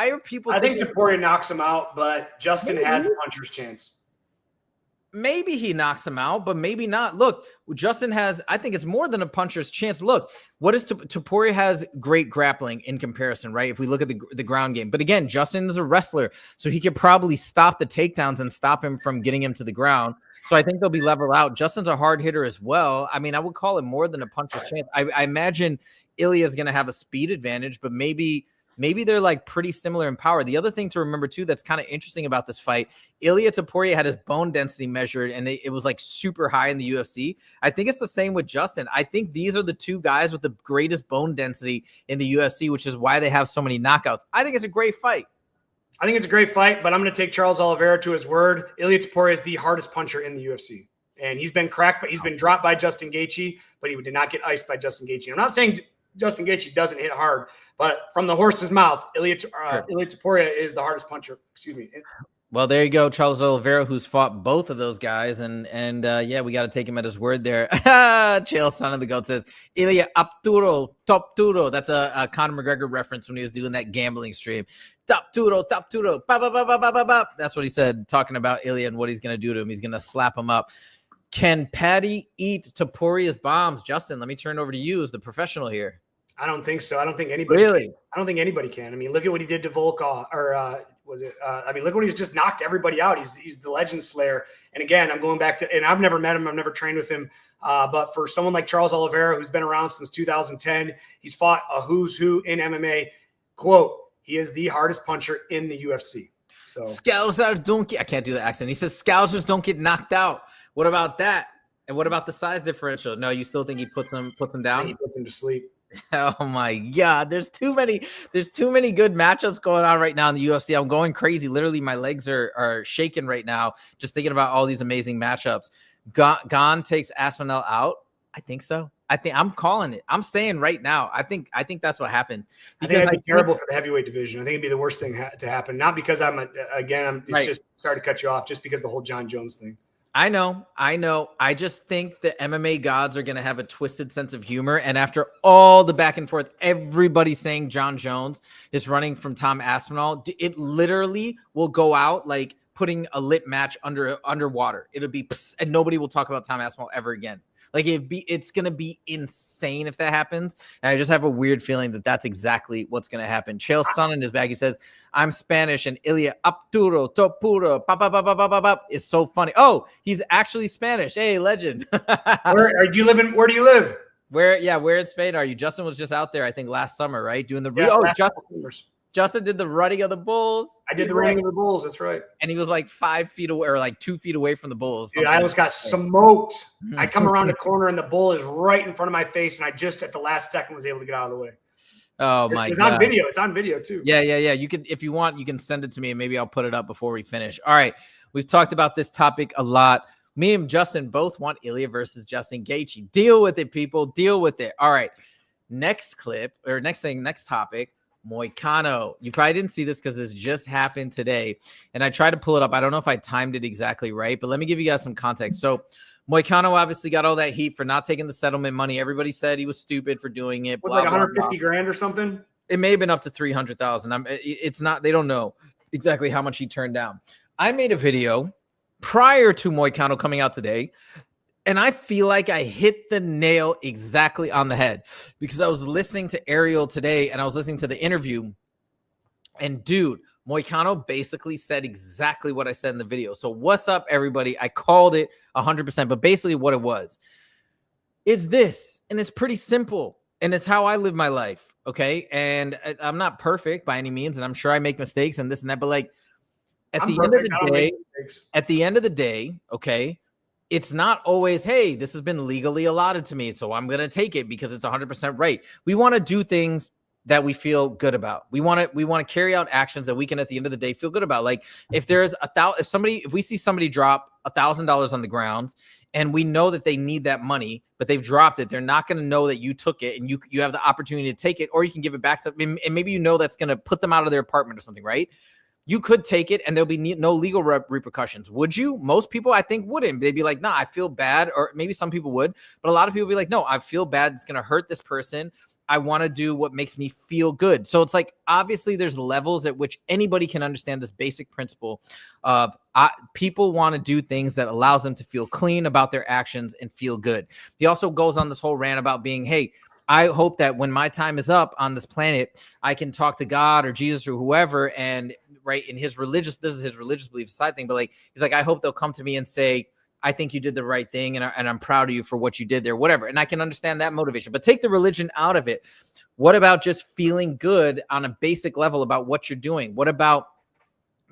are people? I think Topuria knocks him out, but Justin has the puncher's chance. Maybe he knocks him out, but maybe not. Look, Justin has, I think it's more than a puncher's chance. Look, what is Topuria has great grappling in comparison, right? If we look at the ground game. But again, Justin is a wrestler, so he could probably stop the takedowns and stop him from getting him to the ground. So I think they'll be leveled out. Justin's a hard hitter as well. I mean, I would call it more than a puncher's chance. I imagine Ilia is going to have a speed advantage, but maybe they're like pretty similar in power. The other thing to remember too, that's kind of interesting about this fight, Ilia Topuria had his bone density measured, and it was like super high in the UFC. I think it's the same with Justin. I think these are the two guys with the greatest bone density in the UFC, which is why they have so many knockouts. I think it's a great fight. I think it's a great fight, but I'm going to take Charles Oliveira to his word. Ilia Topuria is the hardest puncher in the UFC. And he's been cracked, but he's been dropped by Justin Gaethje, but he did not get iced by Justin Gaethje. I'm not saying Justin Gaethje doesn't hit hard, but from the horse's mouth, Ilia Topuria is the hardest puncher. Excuse me. Well, there you go, Charles Oliveira, who's fought both of those guys, and yeah, we got to take him at his word there. Chael Sonnen the GOAT says Ilia Apturo, top duro. That's a Conor McGregor reference when he was doing that gambling stream. Top duro. That's what he said, talking about Ilia and what he's gonna do to him. He's gonna slap him up. Can Patty eat Topuria's bombs? Justin, let me turn over to you as the professional here. I don't think so. I don't think anybody really. Can. I don't think anybody can. I mean, look at what he did to Volkov, or was it? I mean, look what he's just knocked everybody out. He's the legend slayer. And again, I'm going back to, and I've never met him. I've never trained with him. But for someone like Charles Oliveira, who's been around since 2010, he's fought a who's who in MMA. Quote: he is the hardest puncher in the UFC. So Scousers don't get. I can't do the accent. He says Scousers don't get knocked out. What about that? And what about the size differential? No, you still think he puts him down? He puts him to sleep. Oh my God. There's too many good matchups going on right now in the UFC. I'm going crazy. Literally, my legs are shaking right now just thinking about all these amazing matchups. Gane takes Aspinall out. I think so. I'm calling it. I'm saying right now. I think that's what happened. Because it'd be terrible for the heavyweight division. I think it'd be the worst thing to happen. Not because just sorry to cut you off, just because the whole John Jones thing. I know. I just think the MMA gods are going to have a twisted sense of humor. And after all the back and forth, everybody saying John Jones is running from Tom Aspinall, it literally will go out like putting a lit match underwater. It'll be, and nobody will talk about Tom Aspinall ever again. Like it's going to be insane if that happens. And I just have a weird feeling that that's exactly what's going to happen. Chael's son in his bag, he says, I'm Spanish, and Ilia Apturo, Topuria, is so funny. Oh, he's actually Spanish. Hey, legend. Where do you live? Where in Spain are you? Justin was just out there, I think, last summer, right? Doing Justin did the running of the bulls. I did the running of the bulls. That's right. And he was like 5 feet away or like 2 feet away from the bulls. Dude, I almost got smoked. I come around the corner and the bull is right in front of my face. And I just at the last second was able to get out of the way. Oh my God. It's on video. It's on video too. Yeah. You can, if you want, you can send it to me and maybe I'll put it up before we finish. All right. We've talked about this topic a lot. Me and Justin both want Ilia versus Justin Gaethje. Deal with it, people. Deal with it. All right. Next topic. Moicano. You probably didn't see this because this just happened today. And I tried to pull it up. I don't know if I timed it exactly right, but let me give you guys some context. So Moicano obviously got all that heat for not taking the settlement money. Everybody said he was stupid for doing it. Was like 150 grand or something? It may have been up to 300,000. It's not, they don't know exactly how much he turned down. I made a video prior to Moicano coming out today, and I feel like I hit the nail exactly on the head because I was listening to Ariel today and I was listening to the interview. And dude, Moicano basically said exactly what I said in the video. So what's up, everybody? I called it 100%, but basically what it was is this, and it's pretty simple, and it's how I live my life, okay? And I'm not perfect by any means, and I'm sure I make mistakes and this and that, but like at the end of the day, okay, it's not always, hey, this has been legally allotted to me, so I'm going to take it because it's 100% right. We want to do things that we feel good about. We want to carry out actions that we can, at the end of the day, feel good about. Like if there's if we see somebody drop $1,000 on the ground and we know that they need that money, but they've dropped it, they're not going to know that you took it and you have the opportunity to take it, or you can give it back to them. And maybe that's going to put them out of their apartment or something, right? You could take it and there'll be no legal repercussions. Would you? Most people, I think, wouldn't. They'd be like, nah, I feel bad. Or maybe some people would. But a lot of people would be like, no, I feel bad. It's going to hurt this person. I want to do what makes me feel good. So it's like, obviously, there's levels at which anybody can understand this basic principle of people want to do things that allows them to feel clean about their actions and feel good. He also goes on this whole rant about being, hey, I hope that when my time is up on this planet, I can talk to God or Jesus or whoever, and right in this is his religious belief side thing, but like he's like, I hope they'll come to me and say, I think you did the right thing, and I'm proud of you for what you did there, whatever. And I can understand that motivation, but take the religion out of it. What about just feeling good on a basic level about what you're doing? What about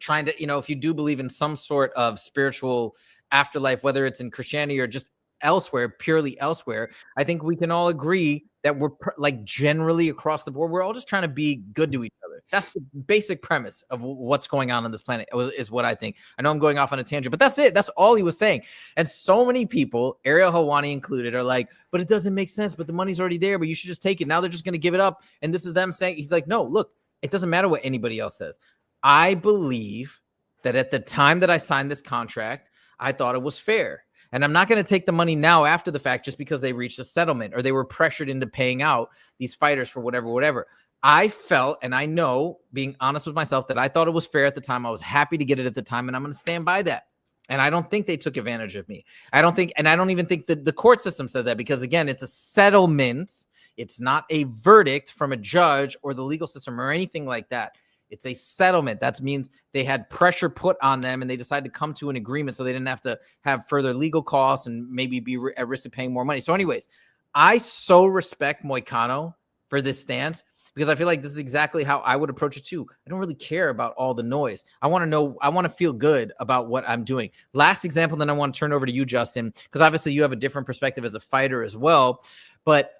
trying to, if you do believe in some sort of spiritual afterlife, whether it's in Christianity or just elsewhere, purely elsewhere, I think we can all agree that we're like generally across the board, we're all just trying to be good to each other. That's the basic premise of what's going on this planet is what I think. I know I'm going off on a tangent, but that's it. That's all he was saying. And so many people, Ariel Helwani included, are like, but it doesn't make sense, but the money's already there, but you should just take it. Now they're just going to give it up. And this is them saying, he's like, no, look, it doesn't matter what anybody else says. I believe that at the time that I signed this contract, I thought it was fair. And I'm not going to take the money now after the fact just because they reached a settlement or they were pressured into paying out these fighters for whatever. I felt, and I know, being honest with myself, that I thought it was fair at the time. I was happy to get it at the time, and I'm going to stand by that. And I don't think they took advantage of me. I don't even think that the court system said that, because again, it's a settlement. It's not a verdict from a judge or the legal system or anything like that. It's a settlement. That means they had pressure put on them and they decided to come to an agreement so they didn't have to have further legal costs and maybe be at risk of paying more money. So anyways, I so respect Moicano for this stance because I feel like this is exactly how I would approach it too. I don't really care about all the noise. I want to feel good about what I'm doing. Last example, then I want to turn over to you, Justin, because obviously you have a different perspective as a fighter as well. But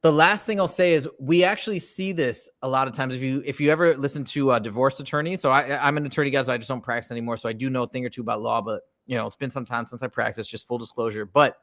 The last thing I'll say is we actually see this a lot of times. If you ever listen to divorce attorneys, so I'm an attorney, guys. So I just don't practice anymore, so I do know a thing or two about law. But it's been some time since I practiced. Just full disclosure. But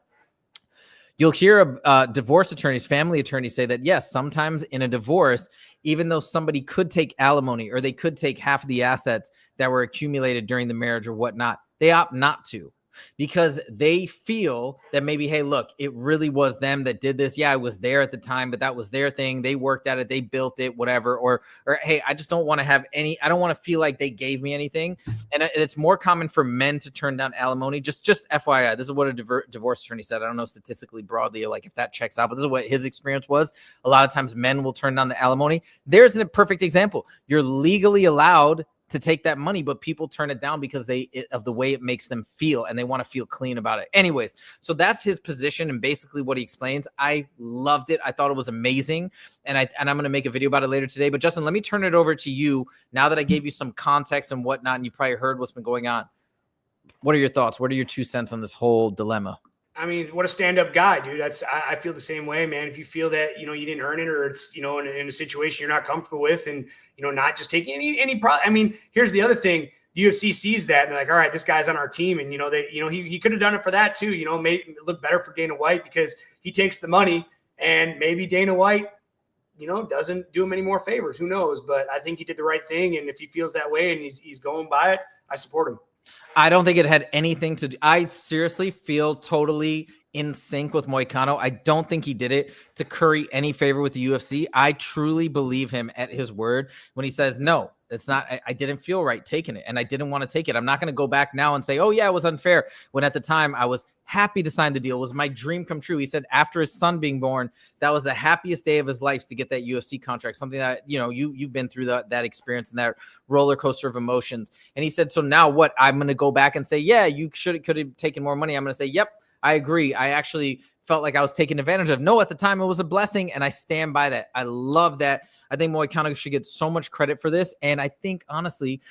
you'll hear divorce attorneys, family attorneys say that yes, sometimes in a divorce, even though somebody could take alimony or they could take half of the assets that were accumulated during the marriage or whatnot, they opt not to. Because they feel that maybe, hey, look, it really was them that did this. Yeah, I was there at the time, but that was their thing. They worked at it. They built it, whatever. Or hey, I just don't want to have any. I don't want to feel like they gave me anything. And it's more common for men to turn down alimony. Just FYI, this is what a divorce attorney said. I don't know statistically broadly, like if that checks out, but this is what his experience was. A lot of times men will turn down the alimony. There's a perfect example. You're legally allowed to take that money, but people turn it down because of the way it makes them feel, and they want to feel clean about it. Anyways, so that's his position and basically what he explains. I loved it. I thought it was amazing, and I'm going to make a video about it later today. But Justin, let me turn it over to you now that I gave you some context and whatnot, and you probably heard what's been going on. What are your thoughts? What are your 2 cents on this whole dilemma? I mean, what a stand-up guy, dude. I feel the same way, man. If you feel that, you didn't earn it, or it's, in a situation you're not comfortable with, and, not just taking any I mean, here's the other thing. The UFC sees that and they're like, all right, this guy's on our team. And, he could have done it for that too, made it look better for Dana White because he takes the money, and maybe Dana White, doesn't do him any more favors. Who knows? But I think he did the right thing. And if he feels that way and he's going by it, I support him. I don't think it had anything to do. I seriously feel totally in sync with Moicano. I don't think he did it to curry any favor with the UFC. I truly believe him at his word when he says, no, it's not. I didn't feel right taking it, and I didn't want to take it. I'm not going to go back now and say, oh, yeah, it was unfair. When at the time I was happy to sign the deal. It was my dream come true. He said after his son being born, that was the happiest day of his life to get that UFC contract, something that, you've been through that experience and that roller coaster of emotions. And he said, so now what? I'm going to go back and say, yeah, you could have taken more money. I'm going to say, yep, I agree. I actually felt like I was taken advantage of. No, at the time it was a blessing, and I stand by that. I love that. I think Moicano should get so much credit for this. And I think, honestly,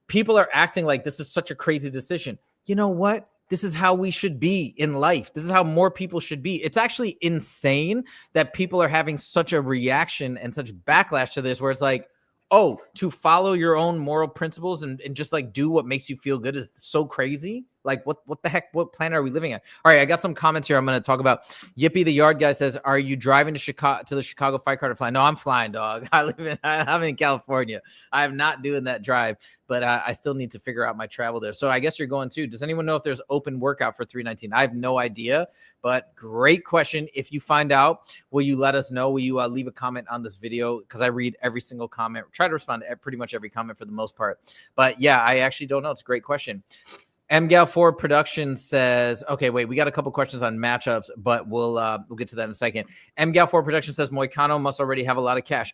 people are acting like this is such a crazy decision. You know what? This is how we should be in life. This is how more people should be. It's actually insane that people are having such a reaction and such backlash to this, where it's like, oh, to follow your own moral principles and just like do what makes you feel good is so crazy. Like what the heck, what planet are we living on? All right, I got some comments here I'm going to talk about. Yippee the Yard Guy says, are you driving to the Chicago fight card to fly? No, I'm flying, dog. I'm in California. I'm not doing that drive, but I still need to figure out my travel there. So I guess you're going too. Does anyone know if there's open workout for 319? I have no idea, but great question. If you find out, will you let us know? Will you leave a comment on this video? Because I read every single comment, try to respond to pretty much every comment for the most part. But yeah, I actually don't know. It's a great question. MGal4 Production says, okay, wait, we got a couple questions on matchups, but we'll get to that in a second. MGal4 Production says Moicano must already have a lot of cash.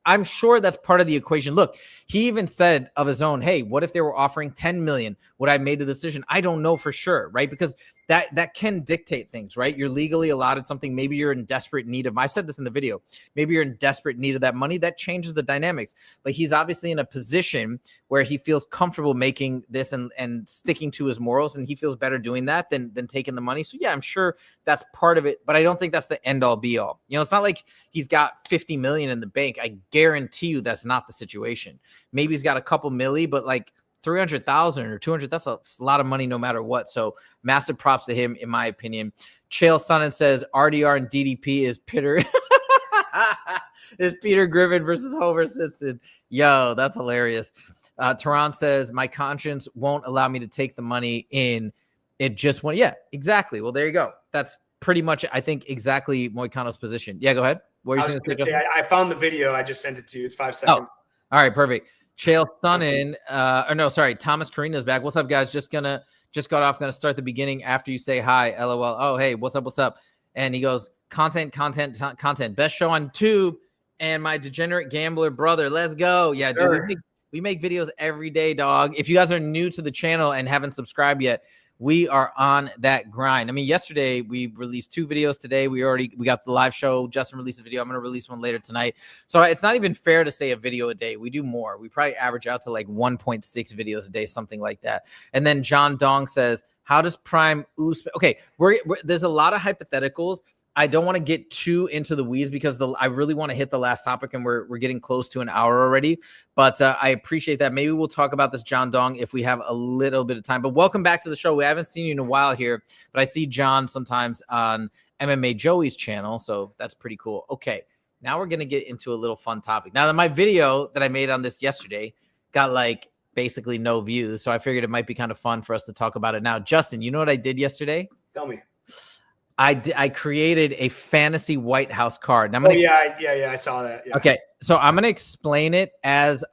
I'm sure that's part of the equation. Look, he even said of his own, hey, what if they were offering 10 million? Would I have made the decision? I don't know for sure, right? Because that can dictate things, right? You're legally allotted something. Maybe you're in desperate need of, I said this in the video, maybe you're in desperate need of that money. That changes the dynamics. But he's obviously in a position where he feels comfortable making this and sticking to his morals, and he feels better doing that than taking the money. So yeah, I'm sure that's part of it, but I don't think that's the end all be all. It's not like he's got 50 million in the bank. I guarantee you that's not the situation. Maybe he's got a couple milli, but like 300,000 or 200, that's a lot of money no matter what. So massive props to him, in my opinion. Chael Sonnen says RDR and DDP is Peter Griffin versus Homer Simpson. Yo, that's hilarious. Tehran says my conscience won't allow me to take the money in. It just went. Yeah, exactly. Well, there you go. That's pretty much, I think, exactly Moicano's position. Yeah, go ahead. What are you saying? I found the video. I just sent it to you. It's 5 seconds. Oh, all right, perfect. Chael Sonnen, Thomas Carina's back. What's up, guys? Just got off. Gonna start the beginning after you say hi. LOL. Oh, hey, what's up? And he goes, content. Best show on Tube. And my degenerate gambler brother. Let's go. Yeah, dude, we make videos every day, dog. If you guys are new to the channel and haven't subscribed yet, we are on that grind. I mean, yesterday we released 2 videos. Today we got the live show. Justin released a video. I'm going to release one later tonight. So it's not even fair to say a video a day. We do more. We probably average out to like 1.6 videos a day, something like that. And then John Dong says, how does Prime Usman? Okay, there's a lot of hypotheticals I don't want to get too into the weeds because I really want to hit the last topic, and we're getting close to an hour already. But I appreciate that. Maybe we'll talk about this John Dong if we have a little bit of time. But welcome back to the show. We haven't seen you in a while here, but I see John sometimes on MMA Joey's channel, so that's pretty cool. Okay, now we're gonna get into a little fun topic. Now, my video that I made on this yesterday got like basically no views, so I figured it might be kind of fun for us to talk about it now. Justin, you know what I did yesterday? Tell me. I created a fantasy White House card. Now, I saw that. Yeah. Okay, so I'm gonna explain it as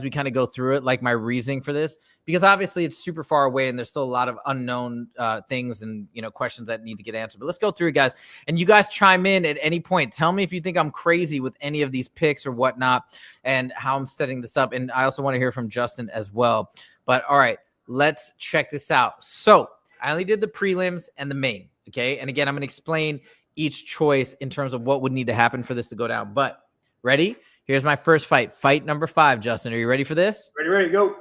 we kind of go through it, like my reasoning for this, because obviously it's super far away and there's still a lot of unknown things and questions that need to get answered. But let's go through it, guys, and you guys chime in at any point. Tell me if you think I'm crazy with any of these picks or whatnot, and how I'm setting this up. And I also want to hear from Justin as well. But all right, let's check this out. So I only did the prelims and the main. Okay. And again, I'm going to explain each choice in terms of what would need to happen for this to go down. But ready? Here's my first fight. Fight number 5, Justin. Are you ready for this? Ready, go.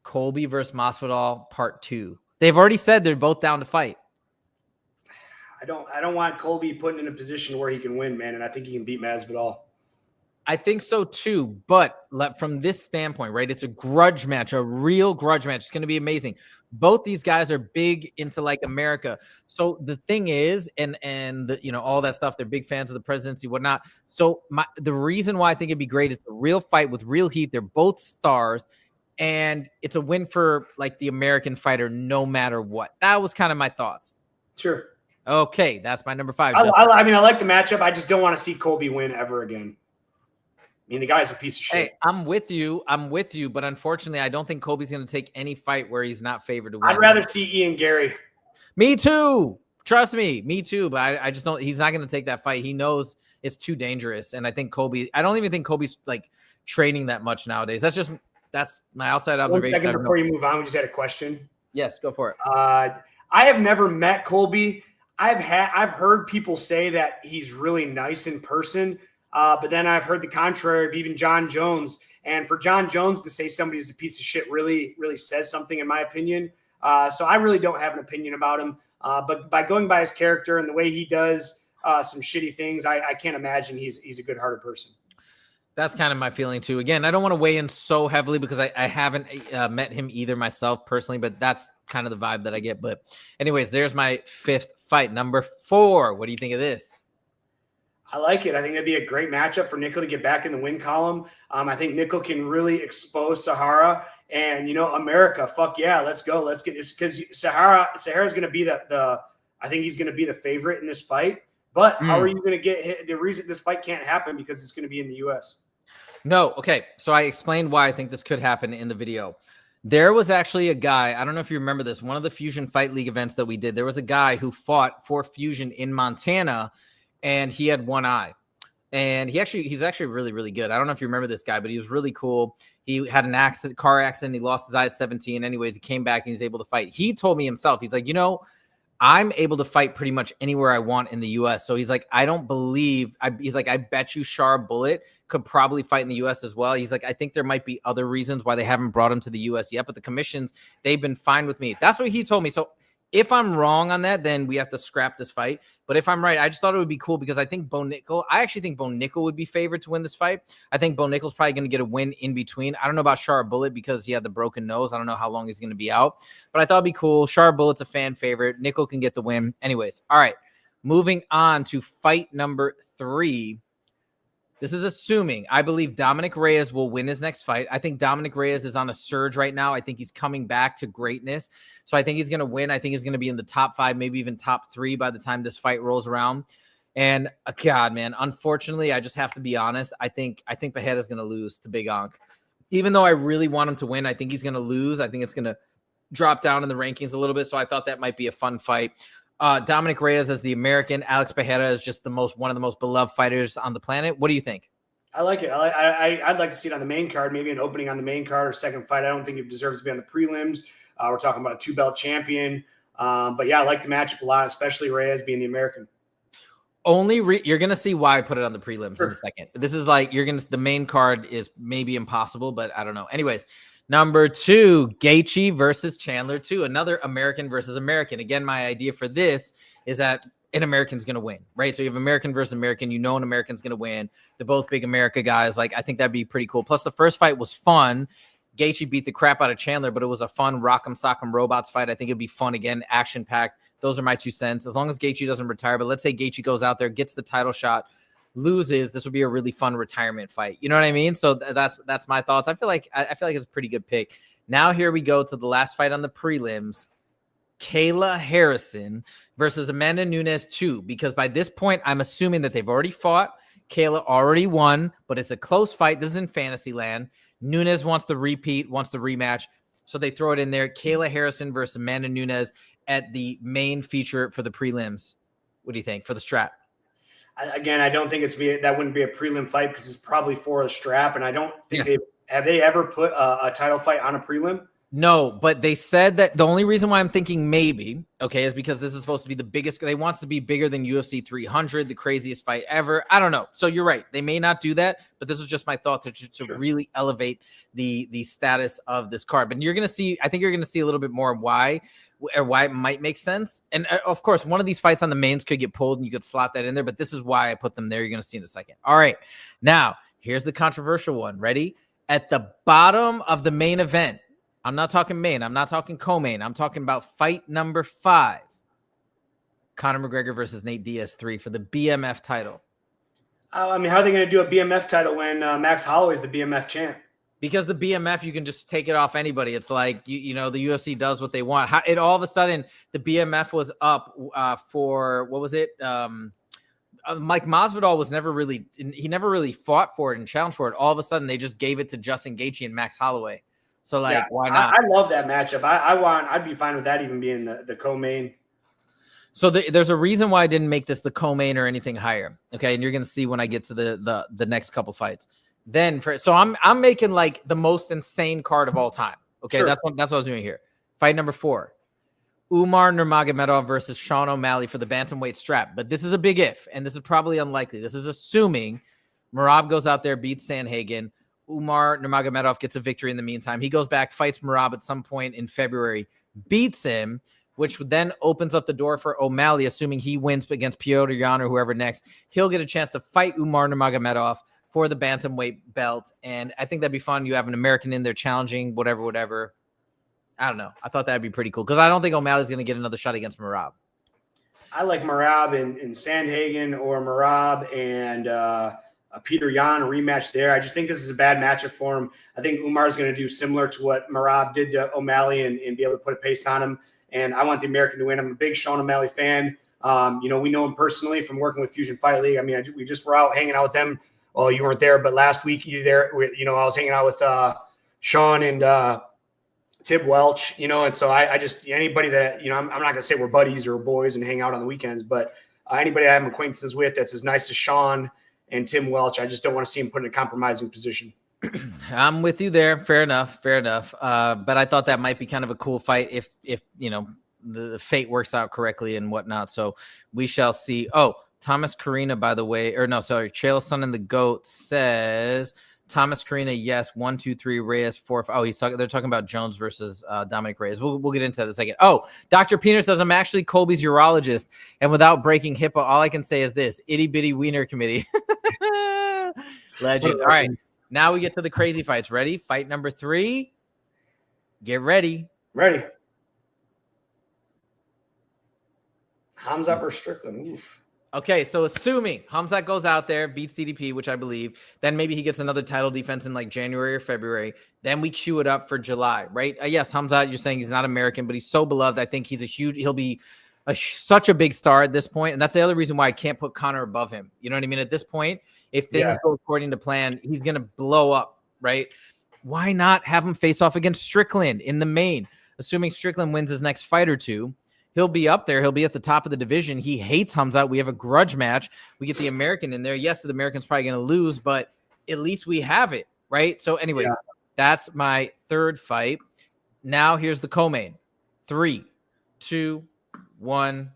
Colby versus Masvidal part 2. They've already said they're both down to fight. I don't want Colby put in a position where he can win, man. And I think he can beat Masvidal. I think so too, but from this standpoint, right? It's a grudge match, a real grudge match. It's going to be amazing. Both these guys are big into like America. So the thing is, and all that stuff, they're big fans of the presidency, whatnot. So the reason why I think it'd be great is a real fight with real heat. They're both stars, and it's a win for like the American fighter, no matter what. That was kind of my thoughts. Sure. Okay, that's my number 5. I like the matchup. I just don't want to see Colby win ever again. I mean, the guy's a piece of shit. Hey, I'm with you. But unfortunately, I don't think Colby's going to take any fight where he's not favored to win. I'd rather see Ian Gary. Me too. Trust me. Me too. But I just don't. He's not going to take that fight. He knows it's too dangerous. And I think Colby. I don't even think Colby's like training that much nowadays. That's my outside observation. 1 second before you move on, we just had a question. Yes, go for it. I have never met Colby. I've heard people say that he's really nice in person. But then I've heard the contrary of even John Jones. And for John Jones to say somebody's a piece of shit really, really says something, in my opinion. So I really don't have an opinion about him. But by going by his character and the way he does some shitty things, I can't imagine he's a good-hearted person. That's kind of my feeling, too. Again, I don't want to weigh in so heavily because I haven't met him either myself personally, but that's kind of the vibe that I get. But anyways, there's my 5th fight. Number 4. What do you think of this? I like it. I think it'd be a great matchup for Nico to get back in the win column. I think Nico can really expose Sahara, and America. Fuck yeah, let's go. Let's get this, because Sahara's going to be I think he's going to be the favorite in this fight. But how are you going to get hit? The reason this fight can't happen because it's going to be in the U.S. No. Okay. So I explained why I think this could happen in the video. There was actually a guy, I don't know if you remember this, one of the Fusion Fight League events that we did. There was a guy who fought for Fusion in Montana, and he had one eye. And he's actually really, really good. I don't know if you remember this guy, but he was really cool. He had an car accident. He lost his eye at 17. Anyways, he came back and he's able to fight. He told me himself, he's like, I'm able to fight pretty much anywhere I want in the U.S. So he's like, I bet you Shar Bullet could probably fight in the U.S. as well. He's like, I think there might be other reasons why they haven't brought him to the U.S. yet, but the commissions, they've been fine with me. That's what he told me. So if I'm wrong on that, then we have to scrap this fight. But if I'm right, I just thought it would be cool because I actually think Bo Nickel would be favored to win this fight. I think Bo Nickel's probably going to get a win in between. I don't know about Shar Bullet because he had the broken nose. I don't know how long he's going to be out. But I thought it'd be cool. Shar Bullet's a fan favorite. Nickel can get the win. Anyways, all right. Moving on to fight number 3. This is assuming I believe Dominic Reyes will win his next fight. I think Dominic Reyes is on a surge right now. I think he's coming back to greatness. So I think he's going to win. I think he's going to be in the top 5, maybe even top 3 by the time this fight rolls around. And God, man, unfortunately, I just have to be honest. I think Pereira is going to lose to Big Onk. Even though I really want him to win, I think he's going to lose. I think it's going to drop down in the rankings a little bit. So I thought that might be a fun fight. Dominic Reyes as the American, Alex Pereira is just one of the most beloved fighters on the planet. What do you think? I like it. I'd like to see it on the main card, maybe an opening on the main card or second fight. I don't think it deserves to be on the prelims. We're talking about a 2-belt champion. But yeah, I like the matchup a lot, especially Reyes being the American. You're going to see why I put it on the prelims in a second. This is like, the main card is maybe impossible, but I don't know. Anyways, number 2, Gaethje versus Chandler 2, another American versus American. Again, my idea for this is that an American's going to win, right? So you have American versus American. You know an American's going to win. They're both big America guys. Like, I think that'd be pretty cool. Plus, the first fight was fun. Gaethje beat the crap out of Chandler, but it was a fun rock'em sock'em robots fight. I think it'd be fun again, action-packed. Those are my 2 cents. As long as Gaethje doesn't retire, but let's say Gaethje goes out there, gets the title shot, loses, this would be a really fun retirement fight. You know what I mean? So that's my thoughts. I feel like it's a pretty good pick. Now here we go to the last fight on the prelims. Kayla Harrison versus Amanda Nunes 2, because by this point, I'm assuming that they've already fought. Kayla already won, but it's a close fight. This is in fantasy land. Nunes wants to repeat, wants the rematch. So they throw it in there. Kayla Harrison versus Amanda Nunes at the main feature for the prelims. What do you think for the strap? Again, I don't think that wouldn't be a prelim fight because it's probably for a strap. And I don't think have they ever put a title fight on a prelim? No, but they said that the only reason why I'm thinking maybe, okay, is because this is supposed to be the biggest. They want to be bigger than UFC 300, the craziest fight ever. I don't know. So you're right. They may not do that, but this is just my thought to really elevate the status of this card. But you're going to see, I think you're going to see a little bit more why it might make sense. And of course, one of these fights on the mains could get pulled and you could slot that in there, but this is why I put them there. You're going to see in a second. All right. Now, here's the controversial one. Ready? At the bottom of the main event, I'm not talking main. I'm not talking co-main. I'm talking about fight number 5. Conor McGregor versus Nate Diaz 3 for the BMF title. I mean, how are they going to do a BMF title when Max Holloway is the BMF champ? Because the BMF, you can just take it off anybody. It's like, you know, the UFC does what they want. It all of a sudden, the BMF was up for, what was it? Mike Masvidal was never really fought for it and challenged for it. All of a sudden, they just gave it to Justin Gaethje and Max Holloway. So, like, why not? I love that matchup. I'd be fine with that even being the co-main. So there's a reason why I didn't make this the co-main or anything higher. Okay, and you're gonna see when I get to the next couple fights. So I'm making like the most insane card of all time. Okay, sure. That's what I was doing here. Fight number 4. Umar Nurmagomedov versus Sean O'Malley for the bantamweight strap. But this is a big if, and this is probably unlikely. This is assuming Merab goes out there, beats Sandhagen. Umar Nurmagomedov gets a victory in the meantime. He goes back, fights Merab at some point in February, beats him, which then opens up the door for O'Malley, assuming he wins against Piotr Jan or whoever next. He'll get a chance to fight Umar Nurmagomedov for the bantamweight belt, and I think that'd be fun. You have an American in there challenging whatever. I don't know. I thought that'd be pretty cool because I don't think O'Malley's going to get another shot against Merab. I like Merab and Sandhagen or Merab and Peter Yan, a rematch there. I just think this is a bad matchup for him. I think Umar is going to do similar to what Merab did to O'Malley and be able to put a pace on him. And I want the American to win. I'm a big Sean O'Malley fan. We know him personally from working with Fusion Fight League. I mean, we just were out hanging out with them. Well, you weren't there, but last week you there. I was hanging out with Sean and Tib Welch. And so I just anybody that I'm not gonna say we're buddies or boys and hang out on the weekends, but anybody I have acquaintances with that's as nice as Sean and Tim Welch, I just don't want to see him put in a compromising position. I'm with you there. Fair enough. But I thought that might be kind of a cool fight if the fate works out correctly and whatnot. So we shall see. Oh, Thomas Carina, by the way, or no, sorry, Chael Son and the GOAT says Thomas Carina, yes, 1, 2, 3, Reyes, 4. Oh, they're talking about Jones versus Dominic Reyes. We'll get into that in a second. Oh, Dr. Peter says I'm actually Colby's urologist, and without breaking HIPAA, all I can say is this: itty bitty wiener committee. Legend. All right, now we get to the crazy fights. Ready? Fight number 3. Get ready. Ready. Hamzat versus Strickland. Oof. Okay, so assuming Hamzat goes out there, beats DDP, which I believe, then maybe he gets another title defense in like January or February. Then we queue it up for July, right? Yes, Hamzat, you're saying he's not American, but he's so beloved. I think he'll be such a big star at this point. And that's the other reason why I can't put Conor above him. You know what I mean? At this point, if things go according to plan, he's going to blow up, right? Why not have him face off against Strickland in the main? Assuming Strickland wins his next fight or two, he'll be up there. He'll be at the top of the division. He hates Hamzat. We have a grudge match. We get the American in there. Yes, the American's probably going to lose, but at least we have it, right? So anyways, that's my 3rd fight. Now here's the co-main. 3, 2, 1.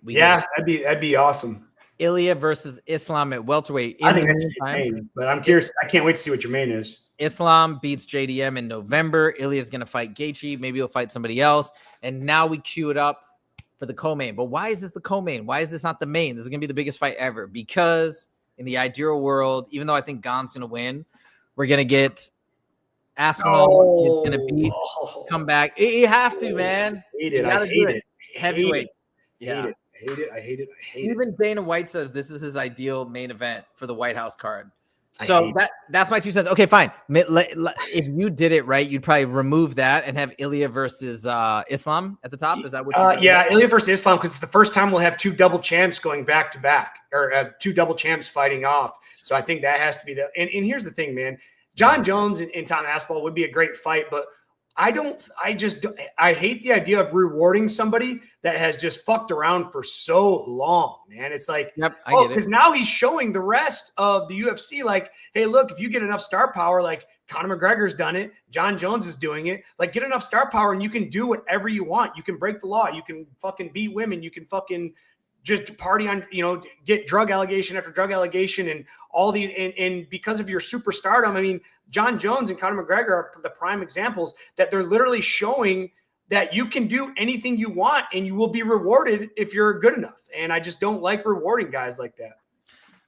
That'd be awesome. Ilia versus Islam at welterweight. I think that's your main, but I'm curious. I can't wait to see what your main is. Islam beats JDM in November. Ilia's going to fight Gaethje. Maybe he'll fight somebody else. And now we queue it up for the co-main. But why is this the co-main? Why is this not the main? This is going to be the biggest fight ever, because in the ideal world, even though I think Gane's going to win, we're going to get Aspinall is going to beat, come back. You have to, man. I hate it. I hate it. Heavyweight. Yeah. I hate it. Even Dana White says this is his ideal main event for the White House card. So that's my 2 cents. Okay, fine. If you did it right, you'd probably remove that and have Ilia versus Islam at the top. Is that what you yeah, Ilia versus Islam, because it's the first time we'll have 2 double champs going back to back, or 2 double champs fighting off. So I think that has to be the and here's the thing, man. John Jones and Tom Aspinall would be a great fight, but I hate the idea of rewarding somebody that has just fucked around for so long, man. It's like, because now he's showing the rest of the UFC, like, hey, look, if you get enough star power, like Conor McGregor's done it, John Jones is doing it, like, get enough star power and you can do whatever you want. You can break the law. You can fucking beat women. You can fucking just party on, get drug allegation after drug allegation and all these. And because of your superstardom, I mean, John Jones and Conor McGregor are the prime examples that they're literally showing that you can do anything you want and you will be rewarded if you're good enough. And I just don't like rewarding guys like that.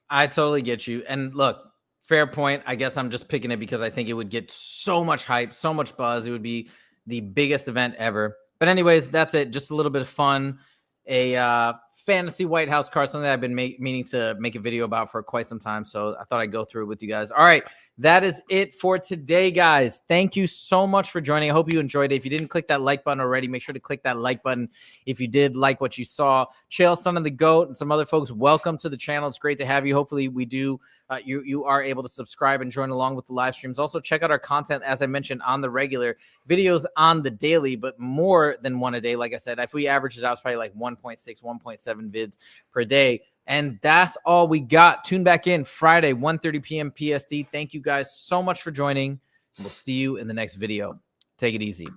I totally get you. And look, fair point. I guess I'm just picking it because I think it would get so much hype, so much buzz. It would be the biggest event ever. But anyways, that's it. Just a little bit of fun. A fantasy White House card, something that I've been meaning to make a video about for quite some time. So I thought I'd go through it with you guys. All right. That is it for today, guys. Thank you so much for joining. I hope you enjoyed it. If you didn't click that like button already, make sure to click that like button. If you did like what you saw, Chael, Son of the Goat, and some other folks, welcome to the channel. It's great to have you. Hopefully we do. You are able to subscribe and join along with the live streams. Also, check out our content, as I mentioned, on the regular videos on the daily, but more than one a day. Like I said, if we average it out, it's probably like 1.6, 1.7 vids per day. And that's all we got. Tune back in Friday, 1:30 p.m. PST. Thank you guys so much for joining. We'll see you in the next video. Take it easy.